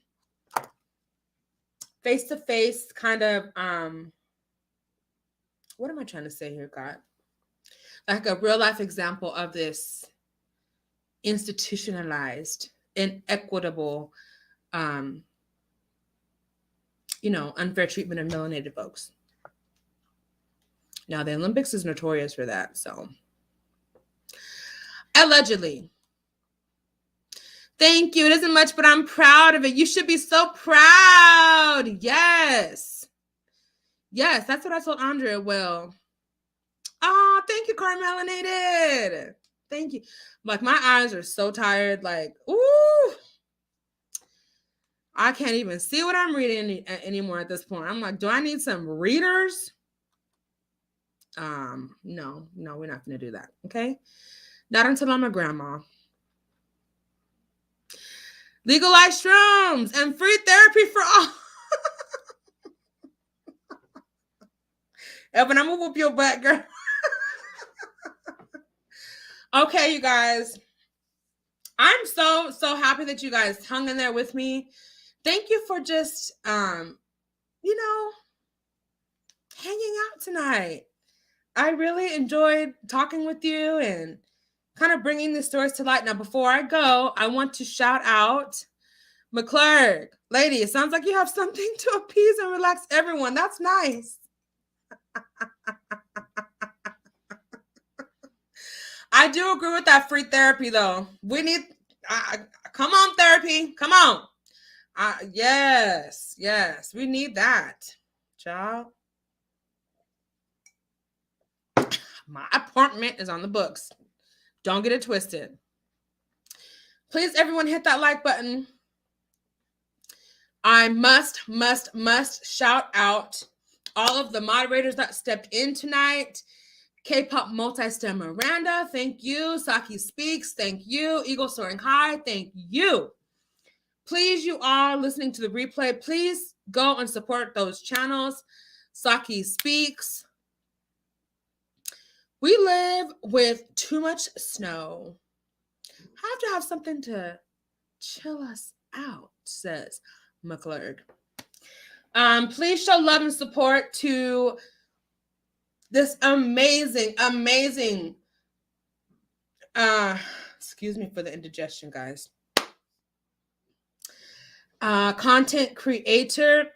face-to-face kind of, what am I trying to say here, God? Like a real life example of this institutionalized, inequitable, unfair treatment of melanated folks. Now, the Olympics is notorious for that, so. Allegedly. Thank you. It isn't much, but I'm proud of it. You should be so proud. Yes. Yes, that's what I told Andrea. Well, oh, thank you, Carmelinated. Thank you. Like, my eyes are so tired. Like, ooh. I can't even see what I'm reading anymore at this point. I'm like, do I need some readers? No, we're not going to do that. Okay. Not until I'm a grandma. Legalize shrooms and free therapy for all. Evan, I'm going to whoop your butt, girl. Okay, you guys. I'm so happy that you guys hung in there with me. Thank you for just, hanging out tonight. I really enjoyed talking with you and kind of bringing the stories to light. Now, before I go, I want to shout out McClurg. Lady, it sounds like you have something to appease and relax everyone. That's nice. I do agree with that free therapy, though. We need, come on, therapy. Come on. Yes. We need that. Child. My appointment is on the books. Don't get it twisted. Please, everyone, hit that like button. I must shout out all of the moderators that stepped in tonight. K-pop multi-stem Miranda, thank you. Saki Speaks, thank you. Eagle Soaring High, thank you. Please, you are listening to the replay, please go and support those channels. Saki Speaks. We live with too much snow. Have to have something to chill us out, says McClurg. Please show love and support to this amazing, excuse me for the indigestion, guys. Content creator,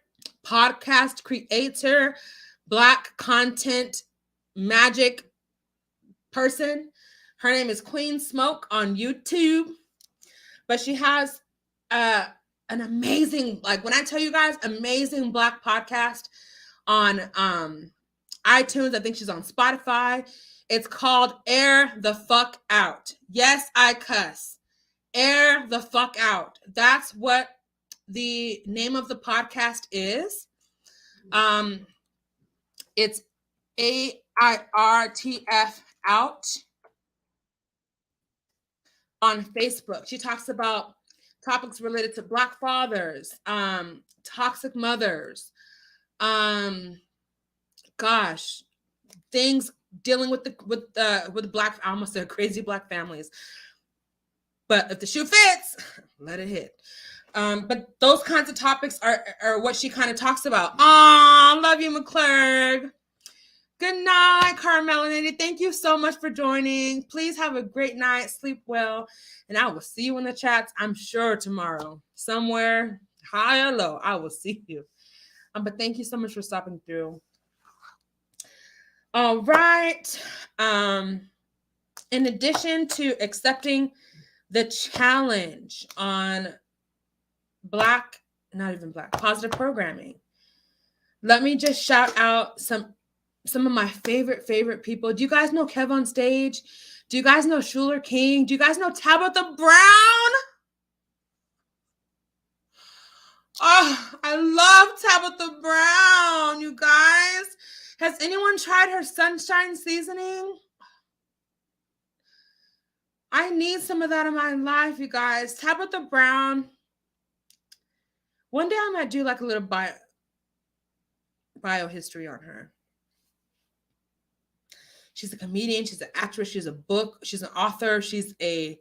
podcast creator, Black content magic person. Her name is Queen Smoke on YouTube, but she has an amazing, like when I tell you guys, amazing Black podcast on iTunes. I think she's on Spotify. It's called Air the Fuck Out. Yes, I cuss. Air the Fuck Out. That's what the name of the podcast is. It's AIRTF out on Facebook. She talks about topics related to Black fathers, toxic mothers, things dealing with the Black, I almost said crazy Black families. But if the shoe fits, let it hit. But those kinds of topics are what she kind of talks about. Aw, love you, McClurg. Good night, Carmelinated. Thank you so much for joining. Please have a great night. Sleep well. And I will see you in the chats, I'm sure, tomorrow. Somewhere, high or low, I will see you. But thank you so much for stopping through. All right. In addition to accepting the challenge on positive programming, let me just shout out some of my favorite people. Do you guys know Kev on Stage? Do you guys know Schuler King? Do you guys know Tabitha Brown? Oh, I love Tabitha Brown, you guys. Has anyone tried her sunshine seasoning? I need some of that in my life, you guys. Tabitha Brown. One day I might do like a little bio history on her. She's a comedian. She's an actress. She's a book. She's an author. She's a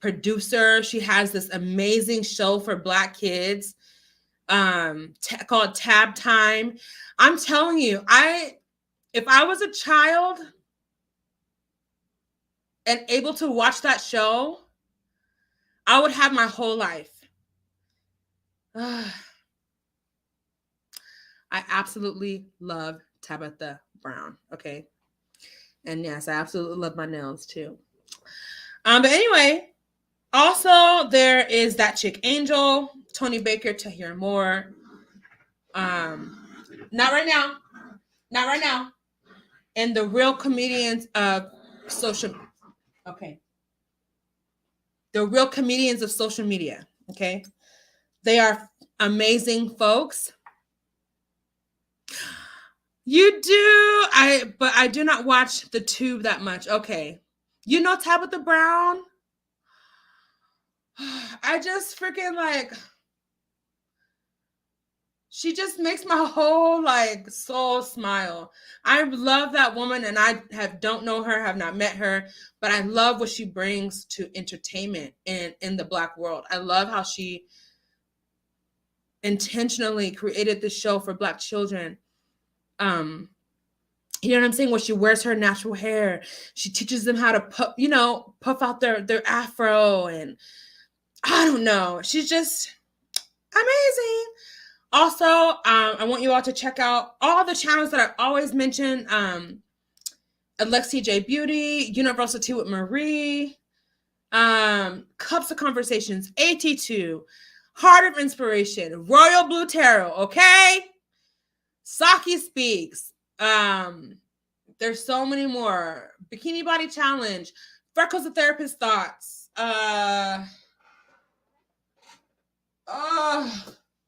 producer. She has this amazing show for Black kids called Tab Time. I'm telling you, if I was a child and able to watch that show, I would have my whole life. I absolutely love Tabitha Brown. Okay. And yes, I absolutely love my nails too. But anyway, also there is that chick Angel, Tony Baker, to hear more. Not right now. And the real comedians of social. Okay. The real comedians of social media. Okay. They are amazing folks. You do? But I do not watch the tube that much. Okay. You know Tabitha Brown? I just freaking she just makes my whole soul smile. I love that woman, and I don't know her, have not met her, but I love what she brings to entertainment in the Black world. I love how she intentionally created this show for Black children. You know what I'm saying? Where she wears her natural hair. She teaches them how to puff out their afro, and I don't know. She's just amazing. Also, I want you all to check out all the channels that I always mention. Alexi J Beauty, Universal Tea with Marie, Cups of Conversations, AT2, Heart of Inspiration, Royal Blue Tarot, okay? Saki Speaks. There's so many more. Bikini Body Challenge, Freckles the Therapist Thoughts,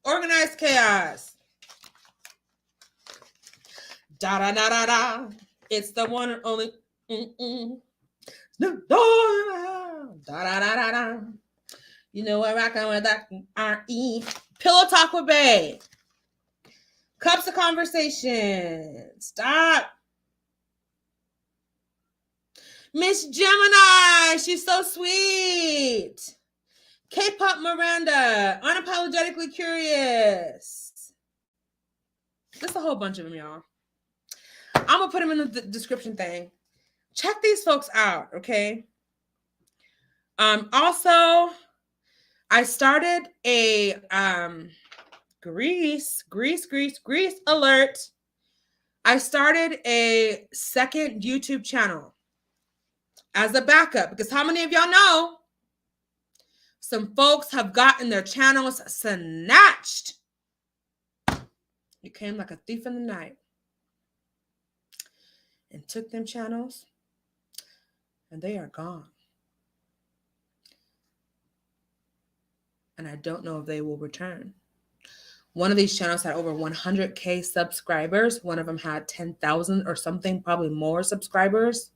Organized Chaos. Da da da da da. It's the one and only. Da da da da da. You know we're rocking with that R.E. Pillow Talk with Bae. Cups of Conversation. Stop. Miss Gemini. She's so sweet. K-pop Miranda. Unapologetically Curious. There's a whole bunch of them, y'all. I'm going to put them in the description thing. Check these folks out, okay? Also, I started a Grease alert. I started a second YouTube channel as a backup, because how many of y'all know some folks have gotten their channels snatched? You came like a thief in the night and took them channels, and they are gone. And I don't know if they will return. One of these channels had over 100K subscribers. One of them had 10,000 or something, probably more subscribers.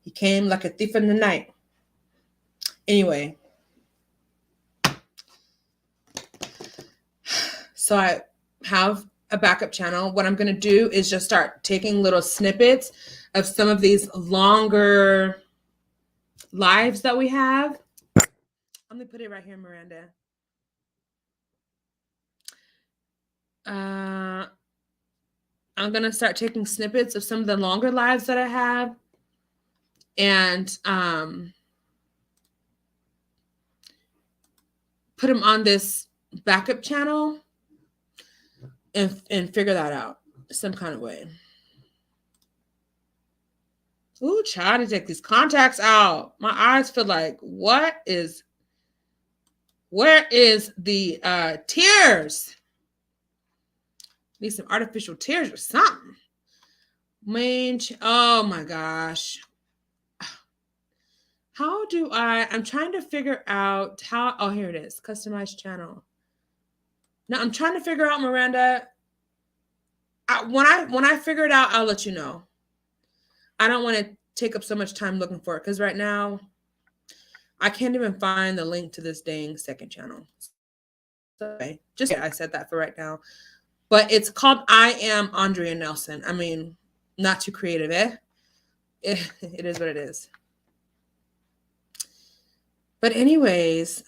He came like a thief in the night. Anyway. So I have a backup channel. What I'm going to do is just start taking little snippets of some of these longer lives that we have. Let me put it right here, Miranda. I'm going to start taking snippets of some of the longer lives that I have and put them on this backup channel and figure that out some kind of way. Ooh, try to take these contacts out. My eyes feel like, where is the tears? Need some artificial tears or something. Oh my gosh. How do I'm trying to figure out how, oh, here it is, customized channel. Now I'm trying to figure out, Miranda, when I figure it out, I'll let you know. I don't want to take up so much time looking for it because right now I can't even find the link to this dang second channel. So, okay, just I said that for right now. But it's called I Am Andrea Nelson. I mean, not too creative, eh? It is what it is. But anyways,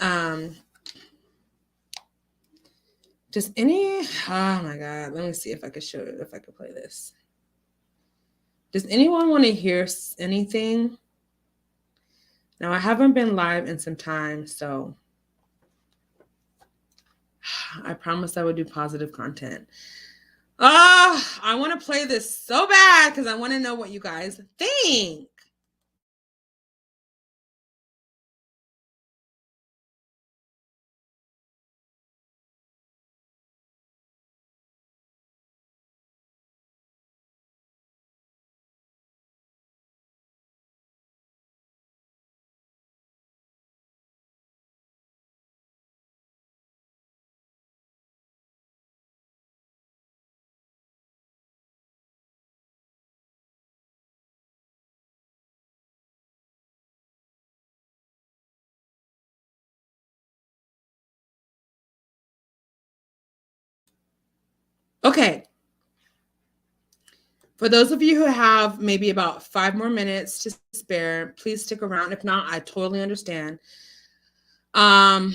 just oh my God, let me see if I could show it, if I could play this. Does anyone want to hear anything? Now, I haven't been live in some time, so I promised I would do positive content. I want to play this so bad because I want to know what you guys think. Okay. For those of you who have maybe about 5 more minutes to spare, please stick around. If not, I totally understand. I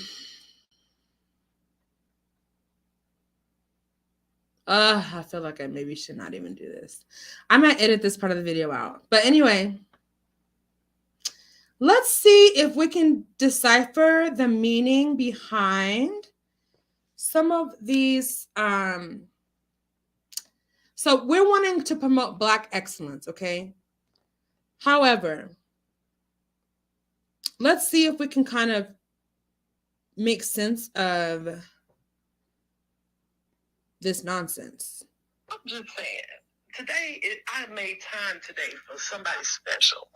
feel like I maybe should not even do this. I might edit this part of the video out. But anyway, let's see if we can decipher the meaning behind some of these. So we're wanting to promote Black excellence, okay? However, let's see if we can kind of make sense of this nonsense. I'm just saying, today I made time today for somebody special.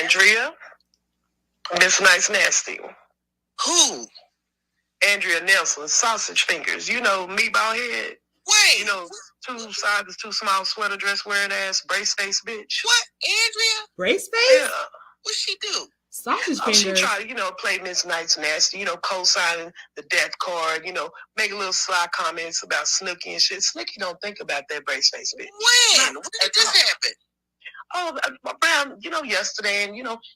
Andrea, Miss Nice Nasty. Who? Andrea Nelson, sausage fingers. You know, meatball head. Wait. You know, 2 sizes too small sweater dress wearing ass, brace face bitch. What? Andrea? Brace face? Yeah. What'd she do? Sausage fingers. She tried to, play Miss Nice Nasty, co-signing the death card, make a little sly comments about Snooki and shit. Snooki don't think about that brace face bitch. When? When did this happen? Oh, around, yesterday, and,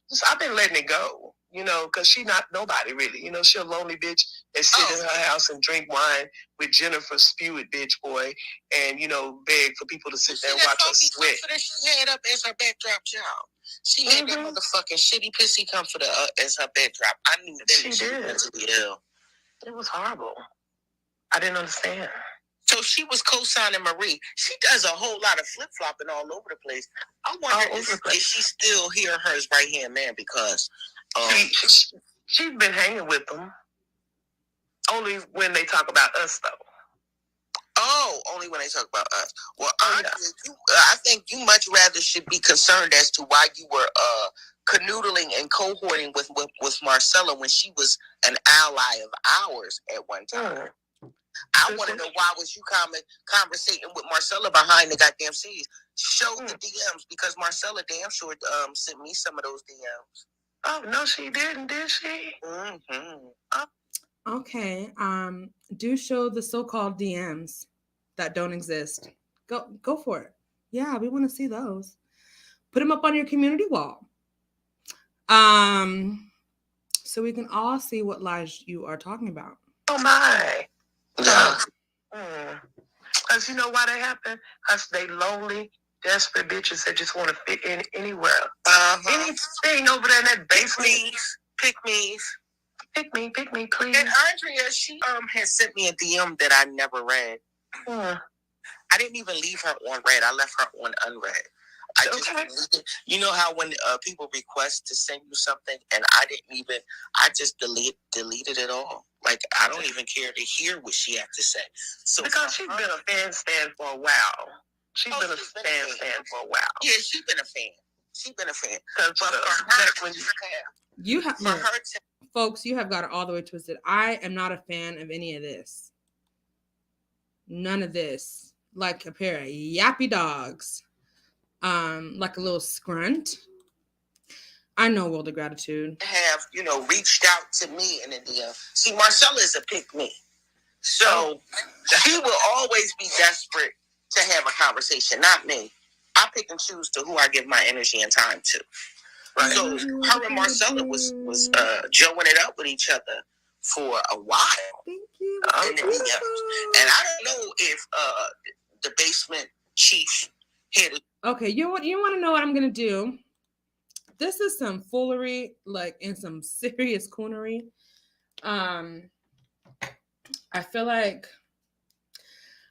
just I've been letting it go, because she not nobody really. She a lonely bitch that sit in her house and drink wine with Jennifer Spewitt, bitch boy, and, beg for people to sit there and watch her sweat. That she had up as her backdrop, child. She had that motherfucking shitty pissy comforter as her backdrop. I knew that she did. Mentally ill. It was horrible. I didn't understand. So she was co-signing Marie. She does a whole lot of flip-flopping all over the place. I wonder if she still hearing her right-hand man because she's been hanging with them. Only when they talk about us, though. Oh, only when they talk about us. Well, I think you much rather should be concerned as to why you were canoodling and cohorting with Marcella when she was an ally of ours at one time. I want to know why was you conversating with Marcella behind the goddamn scenes. Show the DMs because Marcella damn sure sent me some of those DMs. Oh, no, she didn't, did she? Mm-hmm. Okay. Do show the so-called DMs that don't exist. Go for it. Yeah, we want to see those. Put them up on your community wall. So we can all see what lies you are talking about. Oh my. Yeah. Because you know why that happened? Because they lonely, desperate bitches that just want to fit in anywhere. Anything over there in that basement. Pick me. Pick me, please. And Andrea, she had sent me a DM that I never read. I didn't even leave her on read. I left her on unread. I just deleted. You know how when people request to send you something and I just deleted it all. Like, I don't even care to hear what she had to say. So because she's been a fan for a while. She's been a fan for a while. Yeah, she's been a fan. Folks, you have got it all the way twisted. I am not a fan of any of this. None of this. Like a pair of yappy dogs. Like a little scrunt. I know World of Gratitude. Have, reached out to me in India. See, Marcella is a pick me. So she will always be desperate to have a conversation, not me. I pick and choose to who I give my energy and time to. Right. So her and Marcella was joeing it up with each other for a while. Thank you. And I don't know if the basement chief hit it. Okay, you want to know what I'm gonna do? This is some foolery, like, and some serious coonery. I feel like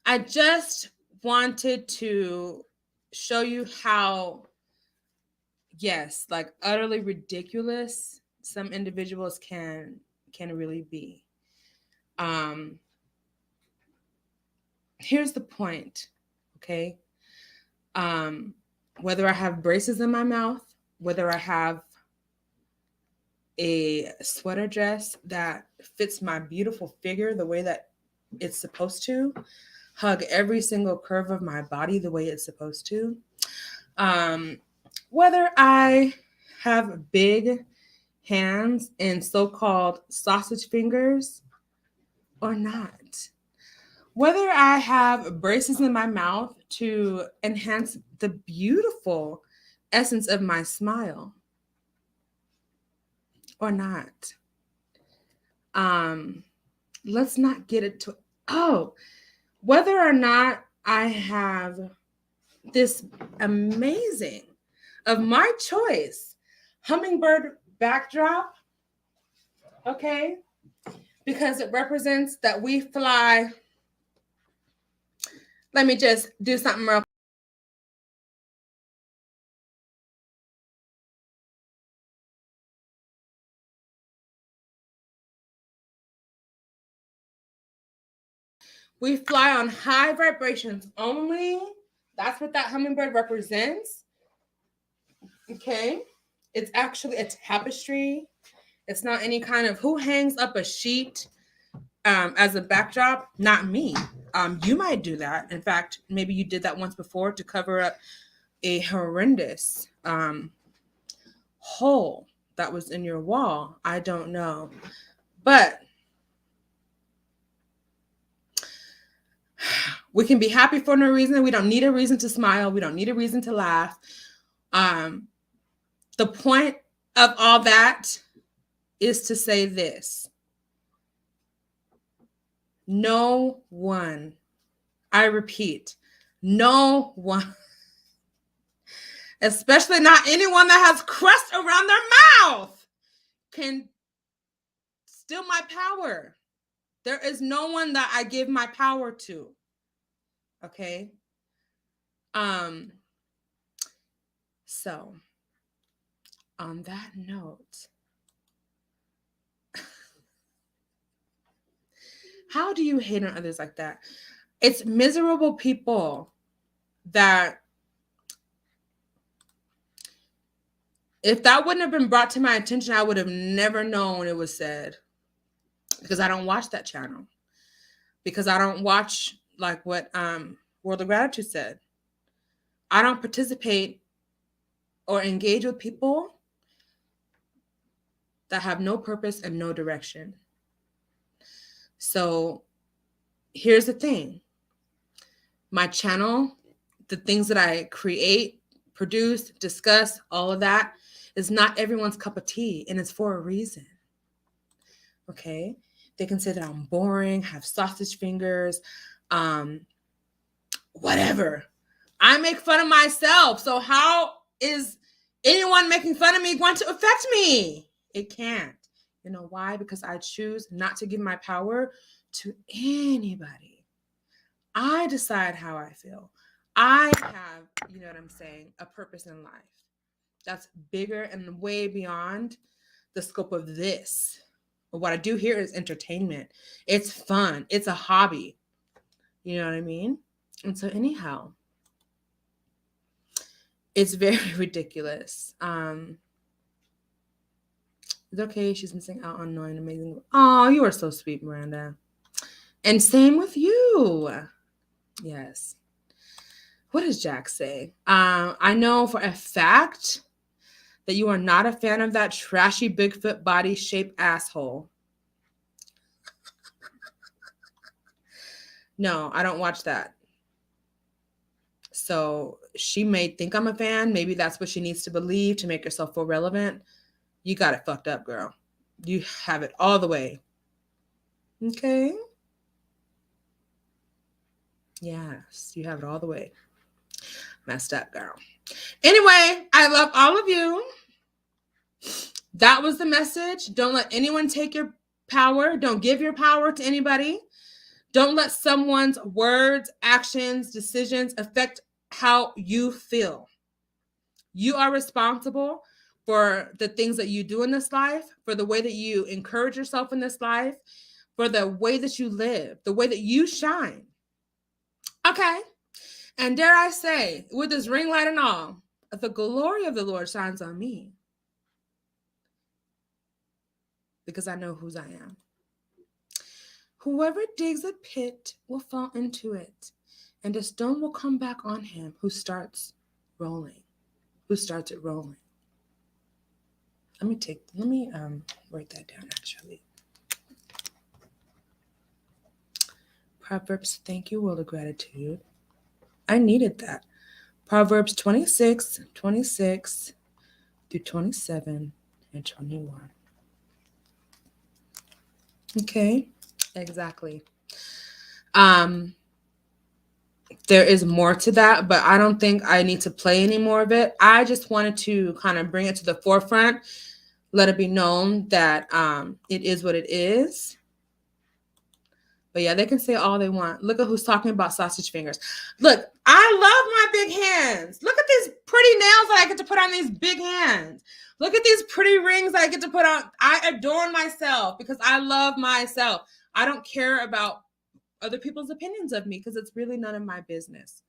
I just wanted to show you how, yes, like utterly ridiculous some individuals can really be. Here's the point, okay? Whether I have braces in my mouth, whether I have a sweater dress that fits my beautiful figure the way that it's supposed to, hug every single curve of my body the way it's supposed to, whether I have big hands and so-called sausage fingers or not, whether I have braces in my mouth to enhance the beautiful essence of my smile or not. Let's not get it to, whether or not I have this amazing, of my choice, hummingbird backdrop, okay? Because it represents that we fly. Let me just do something real. We fly on high vibrations only. That's what that hummingbird represents. Okay. It's actually a tapestry. It's not any kind of, who hangs up a sheet as a backdrop? Not me. You might do that. In fact, maybe you did that once before to cover up a horrendous hole that was in your wall. I don't know. But we can be happy for no reason. We don't need a reason to smile. We don't need a reason to laugh. The point of all that is to say this. No one, I repeat, no one, especially not anyone that has crust around their mouth, can steal my power. There is no one that I give my power to. Okay? So, on that note, how do you hate on others like that? It's miserable people that, if that wouldn't have been brought to my attention, I would have never known it was said. Because I don't watch that channel. Because I don't watch like what World of Gratitude said. I don't participate or engage with people that have no purpose and no direction. So here's the thing. My channel, the things that I create, produce, discuss, all of that is not everyone's cup of tea, and it's for a reason. Okay? They can say that I'm boring, have sausage fingers, Whatever. I make fun of myself. So how is anyone making fun of me going to affect me? It can't. You know why? Because I choose not to give my power to anybody. I decide how I feel. I have, you know what I'm saying, a purpose in life that's bigger and way beyond the scope of this. But what I do here is entertainment. It's fun. It's a hobby. You know what I mean? And so anyhow, it's very ridiculous. It's okay. She's missing out on knowing amazing. Oh, you are so sweet, Miranda. And same with you. Yes. What does Jack say? I know for a fact that you are not a fan of that trashy Bigfoot body shaped asshole. No, I don't watch that. So she may think I'm a fan. Maybe that's what she needs to believe to make herself feel relevant. You got it fucked up, girl. You have it all the way. Okay? Yes, you have it all the way. Messed up, girl. Anyway, I love all of you. That was the message. Don't let anyone take your power. Don't give your power to anybody. Don't let someone's words, actions, decisions affect how you feel. You are responsible for the things that you do in this life, for the way that you encourage yourself in this life, for the way that you live, the way that you shine. Okay. And dare I say, with this ring light and all, the glory of the Lord shines on me because I know whose I am. Whoever digs a pit will fall into it, and a stone will come back on him who starts it rolling. Let me write that down actually. Proverbs, thank you, World of Gratitude. I needed that. Proverbs 26 through 27 and 21. Okay, exactly. There is more to that, but I don't think I need to play any more of it. I just wanted to kind of bring it to the forefront, let it be known that it is what it is. But yeah, they can say all they want. Look at who's talking about sausage fingers. Look, I love my big hands. Look at these pretty nails that I get to put on these big hands. Look at these pretty rings that I get to put on. I adorn myself because I love myself. I don't care about other people's opinions of me because it's really none of my business.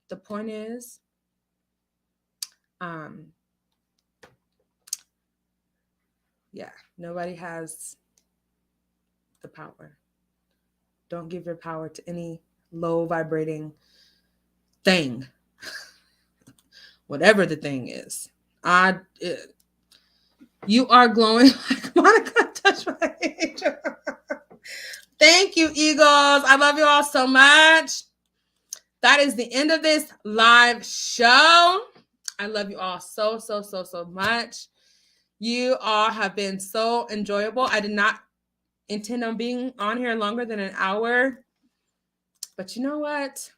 The point is, yeah, nobody has the power. Don't give your power to any low vibrating thing, whatever the thing is. You are glowing like Monica touched my angel. Thank you, Eagles. I love you all so much. That is the end of this live show. I love you all so much. You all have been so enjoyable. I did not intend on being on here longer than an hour. But you know what?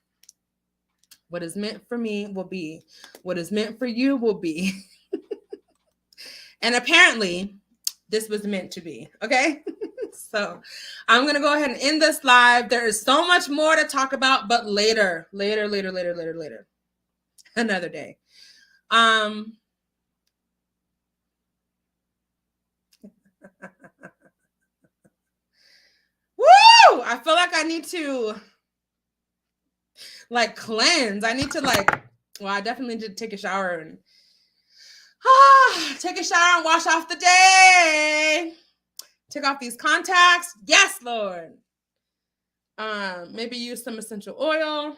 What is meant for me will be. What is meant for you will be. And apparently, this was meant to be. Okay? So I'm going to go ahead and end this live. There is so much more to talk about, but later. Another day. Woo! I feel like I need to cleanse. I need to I definitely need to take a shower and take a shower and wash off the day. Take off these contacts. Yes, Lord. Maybe use some essential oil.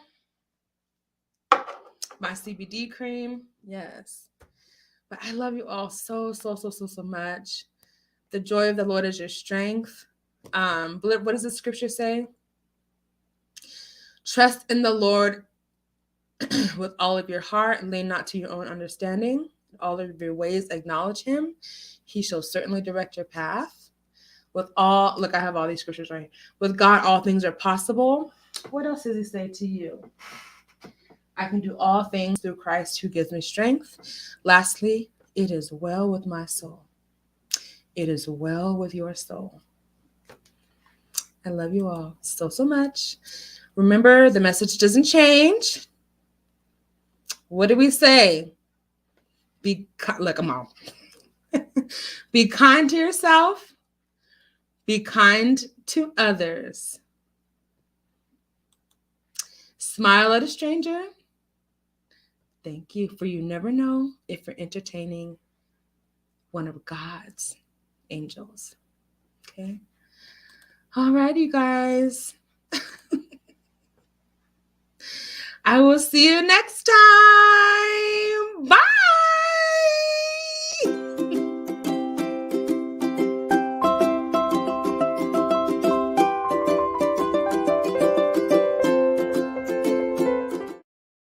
My CBD cream. Yes. But I love you all so much. The joy of the Lord is your strength. What does the scripture say? Trust in the Lord with all of your heart and lean not to your own understanding. In all of your ways, acknowledge him. He shall certainly direct your path. I have all these scriptures right here. With God, all things are possible. What else does he say to you? I can do all things through Christ who gives me strength. Lastly, it is well with my soul. It is well with your soul. I love you all so, so much. Remember, the message doesn't change. What do we say? Look, I'm on. Be kind to yourself. Be kind to others. Smile at a stranger. Thank you, for you never know if you're entertaining one of God's angels. Okay? All right, you guys. I will see you next time.